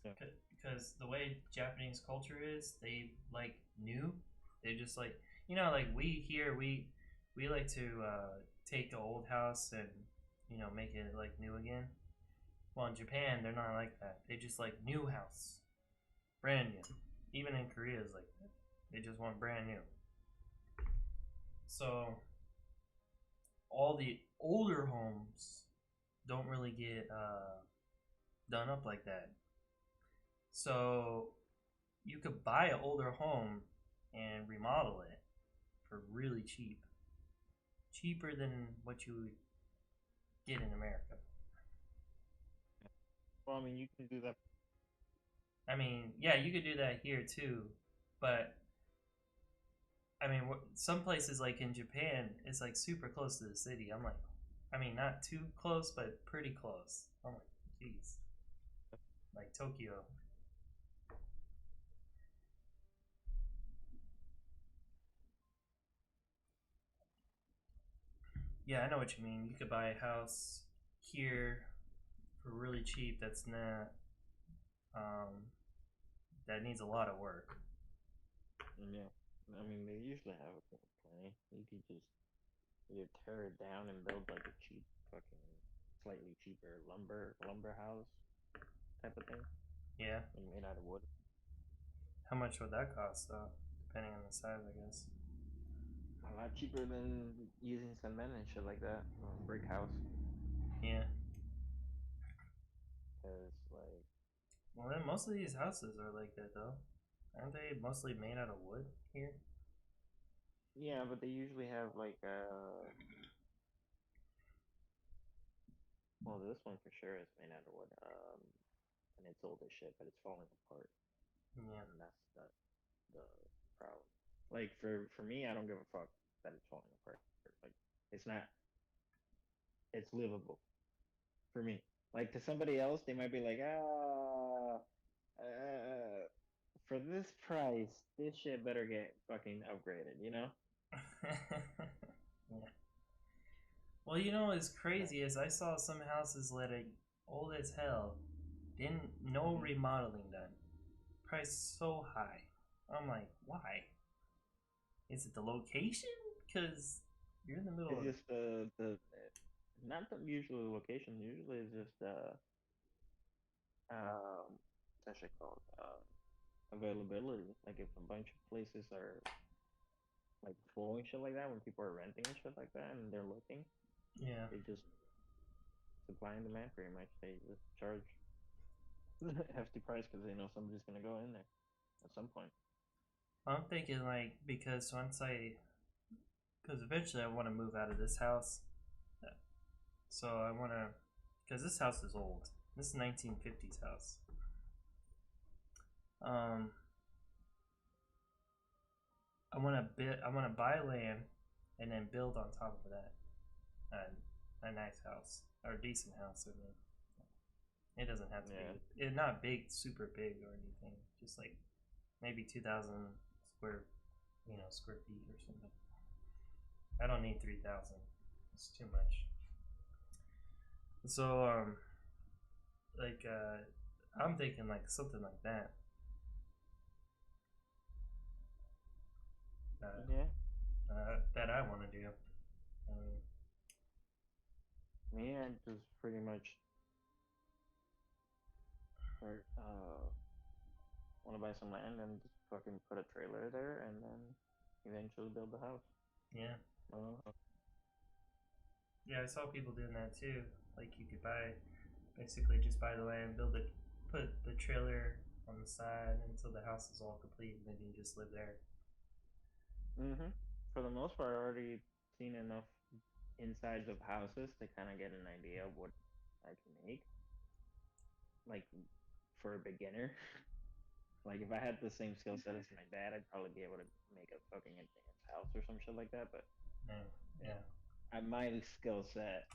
Yeah. because the way Japanese culture is, they like new. They just like, like we here we like to take an old house and make it like new again. Well, in Japan, they're not like that. They just like new house, brand new. Even in Korea, is like that. They just want brand new. So all the older homes don't really get done up like that. So you could buy an older home and remodel it for really cheap. Cheaper than what you would get in America. Well, I mean, you can do that. I mean, yeah, you could do that here too, but I mean, some places like in Japan, it's like super close to the city. I'm like, I mean, not too close, but pretty close. I'm like, jeez, like Tokyo. Yeah, I know what you mean. You could buy a house here for really cheap. That's not that needs a lot of work. Yeah. I mean, they usually have plenty. You could just either tear it down and build like a cheap, fucking, slightly cheaper lumber house type of thing. Yeah. Made out of wood. How much would that cost, though? Depending on the size, I guess. A lot cheaper than using cement and shit like that. Brick house. Yeah. Cause like. Well, then most of these houses are like that, though. Aren't they mostly made out of wood here? Yeah, but they usually have like well, this one for sure is made out of wood. And it's old as shit, but it's falling apart. Yeah. And that's the problem. Like for me, I don't give a fuck that it's falling apart. Like it's not. It's livable for me. Like to somebody else, they might be like, for this price, this shit better get fucking upgraded, you know? Yeah. Well, what's crazy is I saw some houses that are old as hell. No remodeling done. Price so high. I'm like, why? Is it the location? Because you're in the middle It's of just the not the usual location. Usually it's just what's that shit called? Availability. Like if a bunch of places are like full and shit like that, when people are renting and shit like that, and they're looking, yeah. they just supply and demand pretty much. They just charge hefty price because they know somebody's gonna go in there at some point. I'm thinking like because eventually I want to move out of this house, so I want to, because this house is old. This is 1950s house. I want to buy land and then build on top of that a nice house or a decent house. I mean, it doesn't have to be it's not big, super big or anything. Just like maybe 2,000 square feet or something. I don't need 3,000. It's too much. So like I'm thinking like something like that. Yeah. That I want to do. I mean, Me, I just pretty much start, want to buy some land and just fucking put a trailer there and then eventually build the house. yeah. Uh, Yeah, I saw people doing that too. Like you could basically just buy the land, put the trailer on the side until the house is all complete, and then you just live there. For the most part, I already seen enough insides of houses to kind of get an idea of what I can make. Like for a beginner, like if I had the same skill set as my dad, I'd probably be able to make a fucking advanced house or some shit like that. But Yeah. my skill set,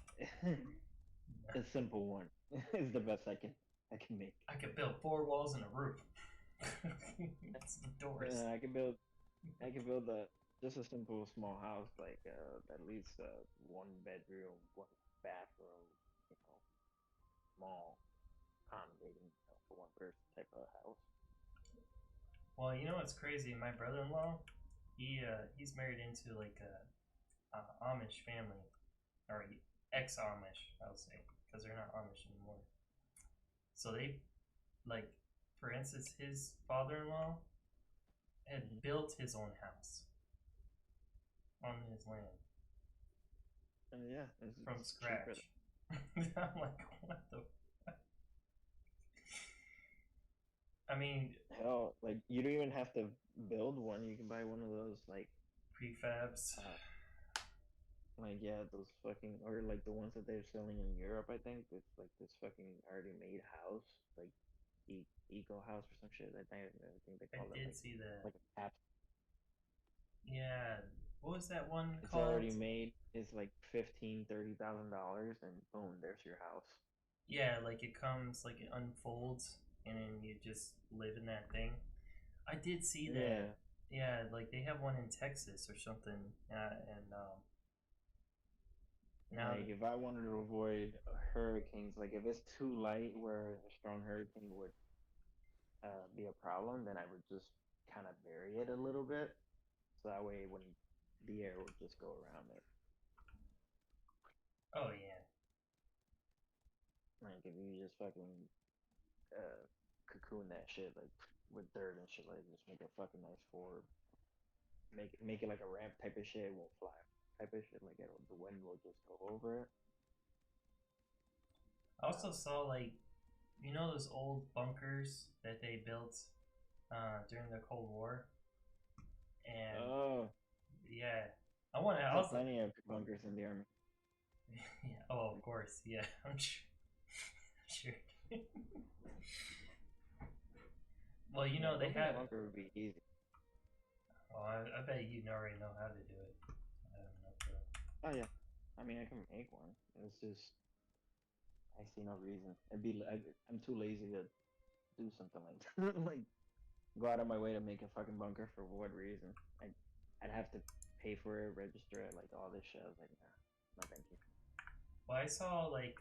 a simple one, is the best I can make. I could build 4 walls and a roof. That's the doors. I can build just a simple small house, like at least 1 bedroom, 1 bathroom, you know, small, accommodating, for one person type of house. Well, you know what's crazy? My brother-in-law, he's married into like a Amish family, or ex-Amish, I'll say, because they're not Amish anymore. So they, like, for instance, his father-in-law had built his own house on his land And yeah, from it's cheaper. scratch. I'm like, what the? I mean, Hell, like you don't even have to build one. You can buy one of those prefabs. Like yeah, those fucking or like the ones that they're selling in Europe. I think it's like this fucking already made house, like eco house or some shit. I think they I call it did like see that. like a cap. Yeah. What was that one It's called? already made. It's like $15,000-$30,000, and boom, there's your house. Yeah, like it comes, like it unfolds, and then you just live in that thing. I did see that. Yeah, like they have one in Texas or something. And now, Like if I wanted to avoid hurricanes, like if it's too light where a strong hurricane would be a problem, then I would just kind of bury it a little bit, so that way when the air would just go around it. oh yeah, Like if you just fucking cocoon that shit like with dirt and shit, like just make a fucking nice floor, make it like a ramp type of shit, it won't fly type of shit, like the wind will just go over it. I also saw like, you know, those old bunkers that they built during the Cold War, and Oh, yeah, I want to. I I have was like, plenty of bunkers in the army. yeah, oh, of course, yeah, I'm sure. Sure. Well, you know, they Building a have. bunker would be easy. Well, I bet you already know how to do it. I don't know. Oh yeah, I mean I can make one. It's just I see no reason. I'm too lazy to do something like that. Like go out of my way to make a fucking bunker for what reason? I'd have to pay for it, register it, like all this shit. I was like, nah, no thank you. Well, I saw like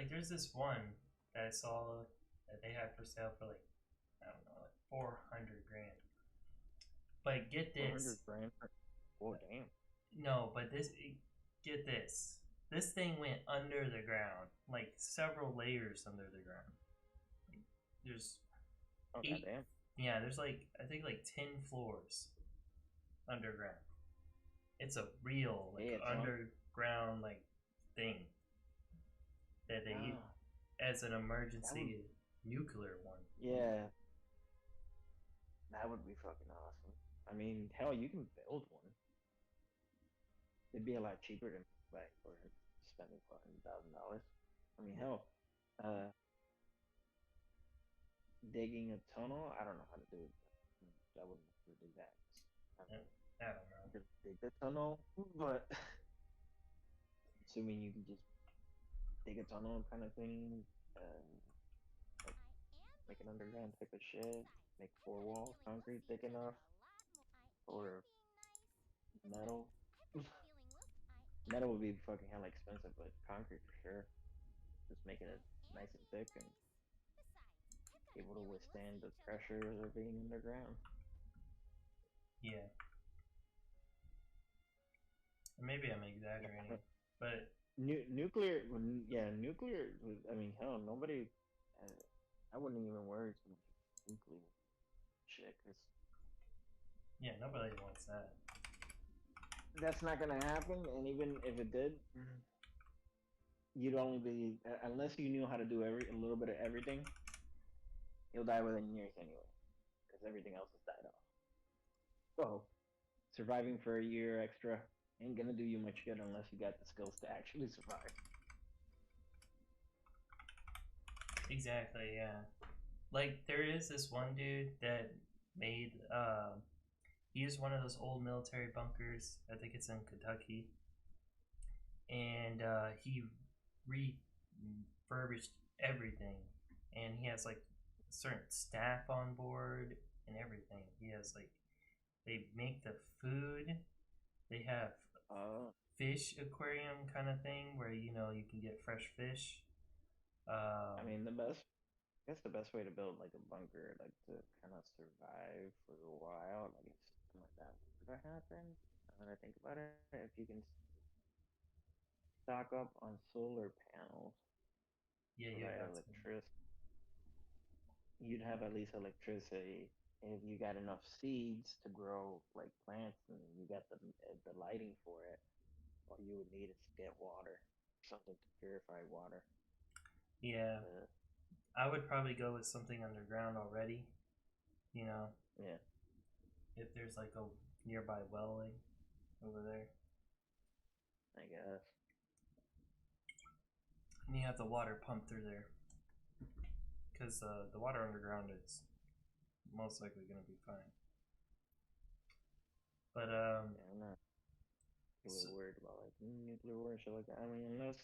there's this one that I saw that they had for sale for like, I don't know, like 400 grand. But get 400 this. grand. Oh damn. No, but get this. This thing went under the ground, like several layers under the ground. There's Oh 8. goddamn. Yeah, there's like, I think like 10 floors underground. It's a real like Yeah, it's underground like thing that they use as an emergency nuclear one. Yeah, that would be fucking awesome. I mean, hell, you can build one. It'd be a lot cheaper than like or spending $400,000. I mean, hell, uh, digging a tunnel. I don't know how to do it. I wouldn't never do that. I I, mean, I don't know. just dig the tunnel, but assuming you can just dig a tunnel kind of thing, like make an underground type of shit, make 4 walls, concrete thick enough, or metal. Metal would be fucking hella expensive, but concrete for sure. Just making it nice and thick and able to withstand the pressures of being underground. Yeah. Maybe I'm exaggerating, but Nuclear, yeah, nuclear. I mean, hell, nobody. I wouldn't even worry too much about nuclear shit, cause yeah, nobody wants that. that's not gonna happen. And even if it did, you'd only be unless you knew how to do a little bit of everything. You'll die within years anyway, because everything else has died off. So surviving for a year extra ain't gonna do you much good unless you got the skills to actually survive. Exactly, yeah. Like, there is this one dude that made, he used one of those old military bunkers. I think it's in Kentucky. And he refurbished everything. And he has, like, certain staff on board and everything. He has, like, they make the food. They have fish aquarium kind of thing where, you know, you can get fresh fish. I mean, I guess the best way to build like a bunker, like to kind of survive for a while, like if something like that were to happen. Now that I think about it, if you can stock up on solar panels, Yeah, provide electricity, you'd have at least electricity. If you got enough seeds to grow like plants, and you got the lighting for it, all you would need is to get water, something to purify water. Yeah. I would probably go with something underground already. You know? Yeah. If there's like a nearby well over there. I guess. And you have the water pumped through there. Because the water underground is most likely going to be fine. But, yeah, I'm not really worried about like nuclear war and shit like that. I mean, unless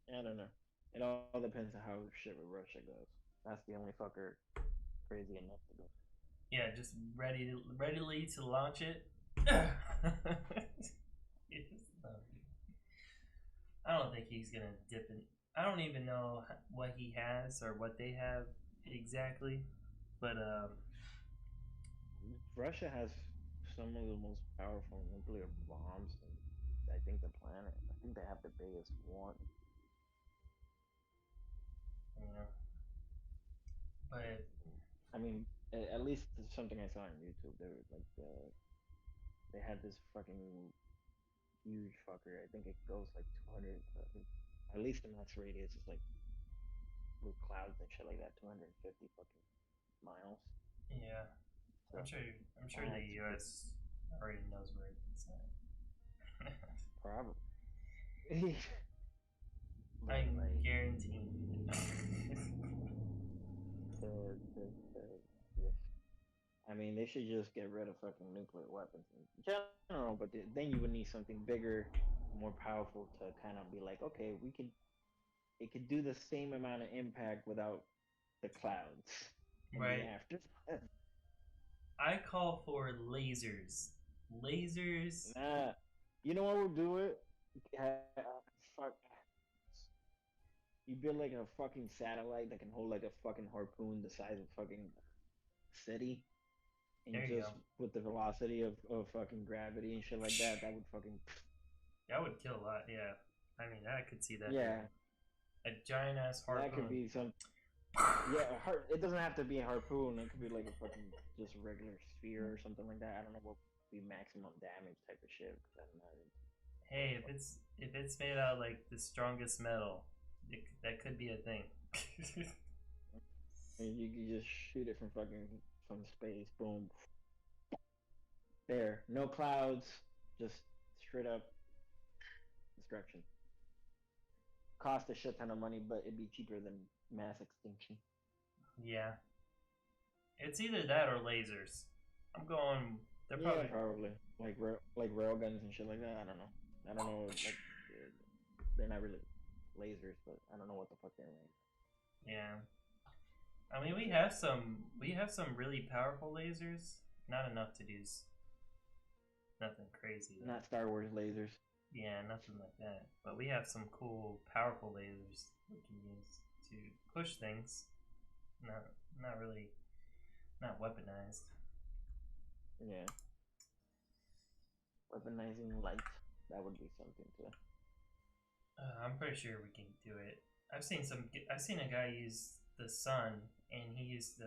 I don't know. It all depends on how shit with Russia goes. That's the only fucker crazy enough to go. Yeah, just readily to launch it. I don't think he's gonna dip in. I don't even know what he has or what they have exactly, but Russia has some of the most powerful nuclear bombs in, I think, the planet. I think they have the biggest one. Yeah. But I mean, at least something I saw on YouTube. They were like, they had this fucking huge fucker. I think it goes like 200. At least the max radius is like with clouds and shit like that, 250 fucking miles. Yeah, so I'm sure the U.S. already knows where it's at. Probably. I'm guaranteeing. I mean, they should just get rid of fucking nuclear weapons in general, but then you would need something bigger, more powerful to kind of be like, okay, it could do the same amount of impact without the clouds. Right. After I call for lasers. Lasers. Nah, you know what will do it? Fuck. You build like a fucking satellite that can hold like a fucking harpoon the size of fucking city. And there you just go. with the velocity of fucking gravity and shit like that, that would fucking. That would kill a lot, yeah. I mean, I could see that. Yeah. A giant ass harpoon. That could be some. Yeah, it doesn't have to be a harpoon. It could be like a fucking just regular sphere or something like that. I don't know what would be maximum damage type of shit. Hey, if it's made out of like the strongest metal, that could be a thing. And you can just shoot it from space. Boom. There, no clouds, just straight up destruction. Cost a shit ton of money, but it'd be cheaper than mass extinction. Yeah. It's either that or lasers. I'm going. They're probably like railguns and shit like that. I don't know. Like they're not really lasers, but I don't know what the fuck they're like. Yeah. I mean, we have some really powerful lasers. Not enough to do nothing crazy though. Not Star Wars lasers. Yeah, nothing like that. But we have some cool, powerful lasers we can use to push things. Not really, not weaponized. Yeah. Weaponizing light. That would be something to. I'm pretty sure we can do it. I've seen a guy use the sun, and he used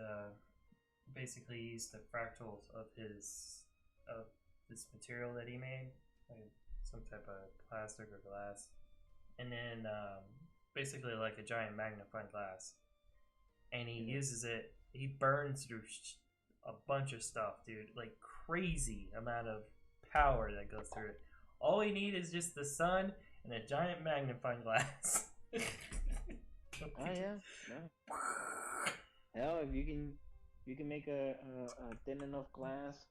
basically used the fractals of this material that he made, like some type of plastic or glass, and then basically like a giant magnifying glass, and he uses it. He burns through a bunch of stuff, dude. Like crazy amount of power that goes through it. All we need is just the sun and a giant magnifying glass. Oh yeah. Hell, if you can make a thin enough glass,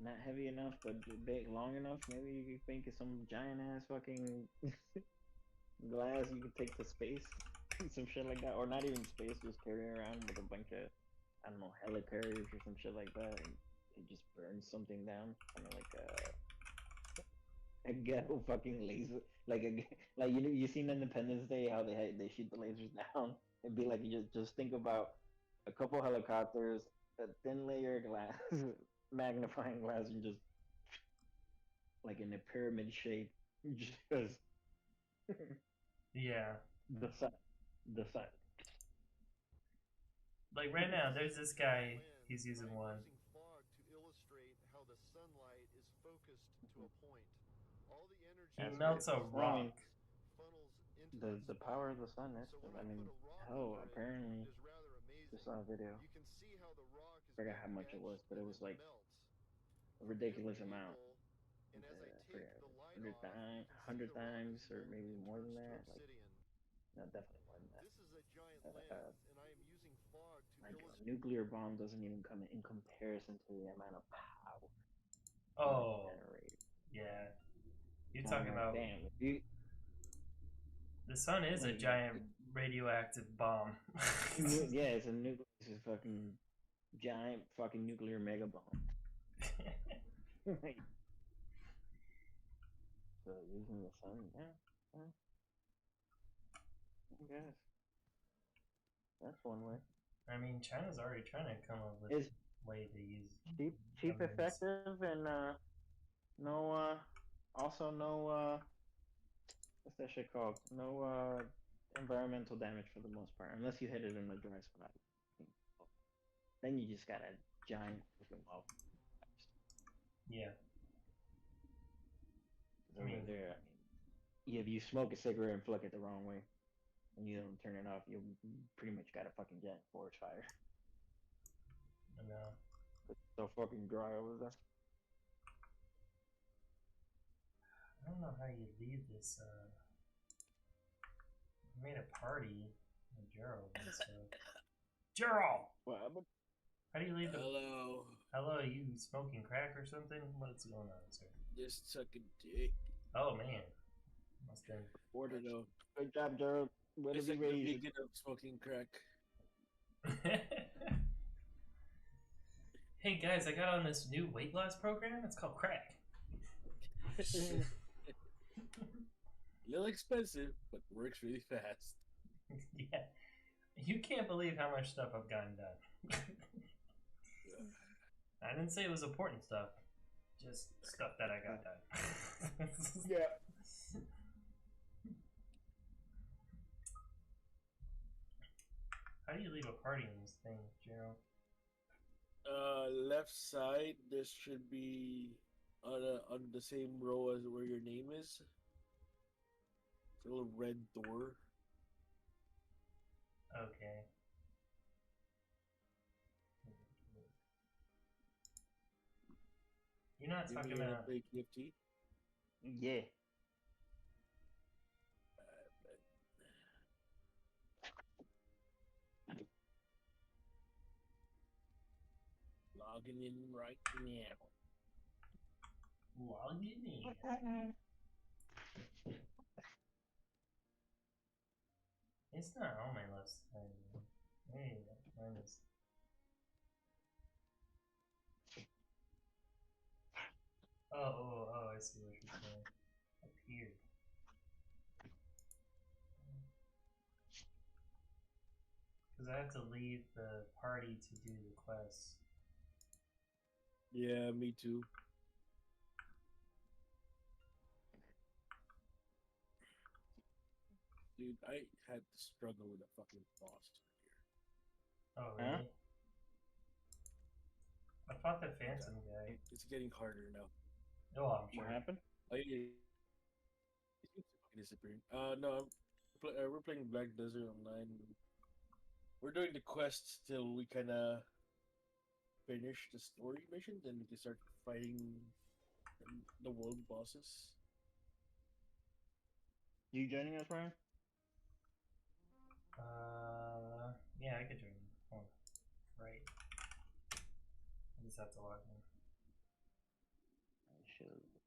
not heavy enough, but big long enough, maybe you could think of some giant ass fucking glass you could take to space, some shit like that, or not even space, just carry around with a bunch of, I don't know, helicarriers or some shit like that, and it just burns something down, kind of like a ghetto fucking laser, like you seen Independence Day how they shoot the lasers down. It'd be like you just think about a couple helicopters, a thin layer of glass, magnifying glass, and just like in a pyramid shape, just Yeah. the sun. Like right now, there's this guy. He's using one. Using fog to illustrate how the sunlight is focused to a point. All the energy He That's melts a right. rock. funnels into The power of the sun. That's, So when I I mean, put a rock hell, under apparently, it is rather amazing. just saw a video. You can see how the rock is Forgot being how much it was, etched but it and was like melts a ridiculous from every amount. angle, and as I I take forgot, the light 100 off, times, you can see 100 the rock times, is or turning maybe more than to that. Like, obsidian. no, definitely more than that. This is a giant Uh, lens, uh, and I am using fog to like a illustrate. nuclear bomb doesn't even come in comparison to the amount of power Oh, generated. yeah. You're So I'm talking like, about damn, if you the sun is a like, giant radioactive bomb. yeah, it's a fucking giant fucking nuclear mega bomb. Like, so using the sun, yeah, I guess that's one way. I mean, China's already trying to come up with It's a way to use cheap, elements. effective, and no, also no, what's that shit called? No environmental damage for the most part, unless you hit it in a dry spot. Then you just got a giant fucking wall. Yeah. I Over mean, there, if you smoke a cigarette and flick it the wrong way, and you don't turn it off, you pretty much got a fucking giant forest fire. I know. It's so fucking dry over there. I don't know how you leave this. I made a party with Gerald. So. Gerald! Well, but How do you leave the. Hello. Hello, you smoking crack or something? What's going on, sir? Just sucking dick. Oh, man. Must have. Order though. good job, Gerald. Way to It's be like the raised. beginning of smoking crack. Hey guys, I got on this new weight loss program. It's called crack. A little expensive, but works really fast. Yeah. You can't believe how much stuff I've gotten done. I didn't say it was important stuff. Just stuff that I got done. Yeah. How do you leave a party in this thing, Gerald? Left side, this should be on the same row as where your name is. It's a little red door. Okay. You're not talking about. Big nifty. Yeah. Logging in right now. Logging in. It's not on my left side. Hey, mine is. Oh, I see what you're saying. Up Because I have to leave the party to do the quest. Yeah, me too. Dude, I had to struggle with a fucking boss here. Oh, Huh? really? I fought the Phantom guy. It's getting harder now. Oh, I'm What sure. happened? Oh, yeah. It's fucking disappearing. No, we're playing Black Desert Online. We're doing the quests till we kind of finish the story missions, and we can start fighting the world bosses. You joining us, Ryan? Yeah, I could join you. Oh, right. I just have to log in. I should.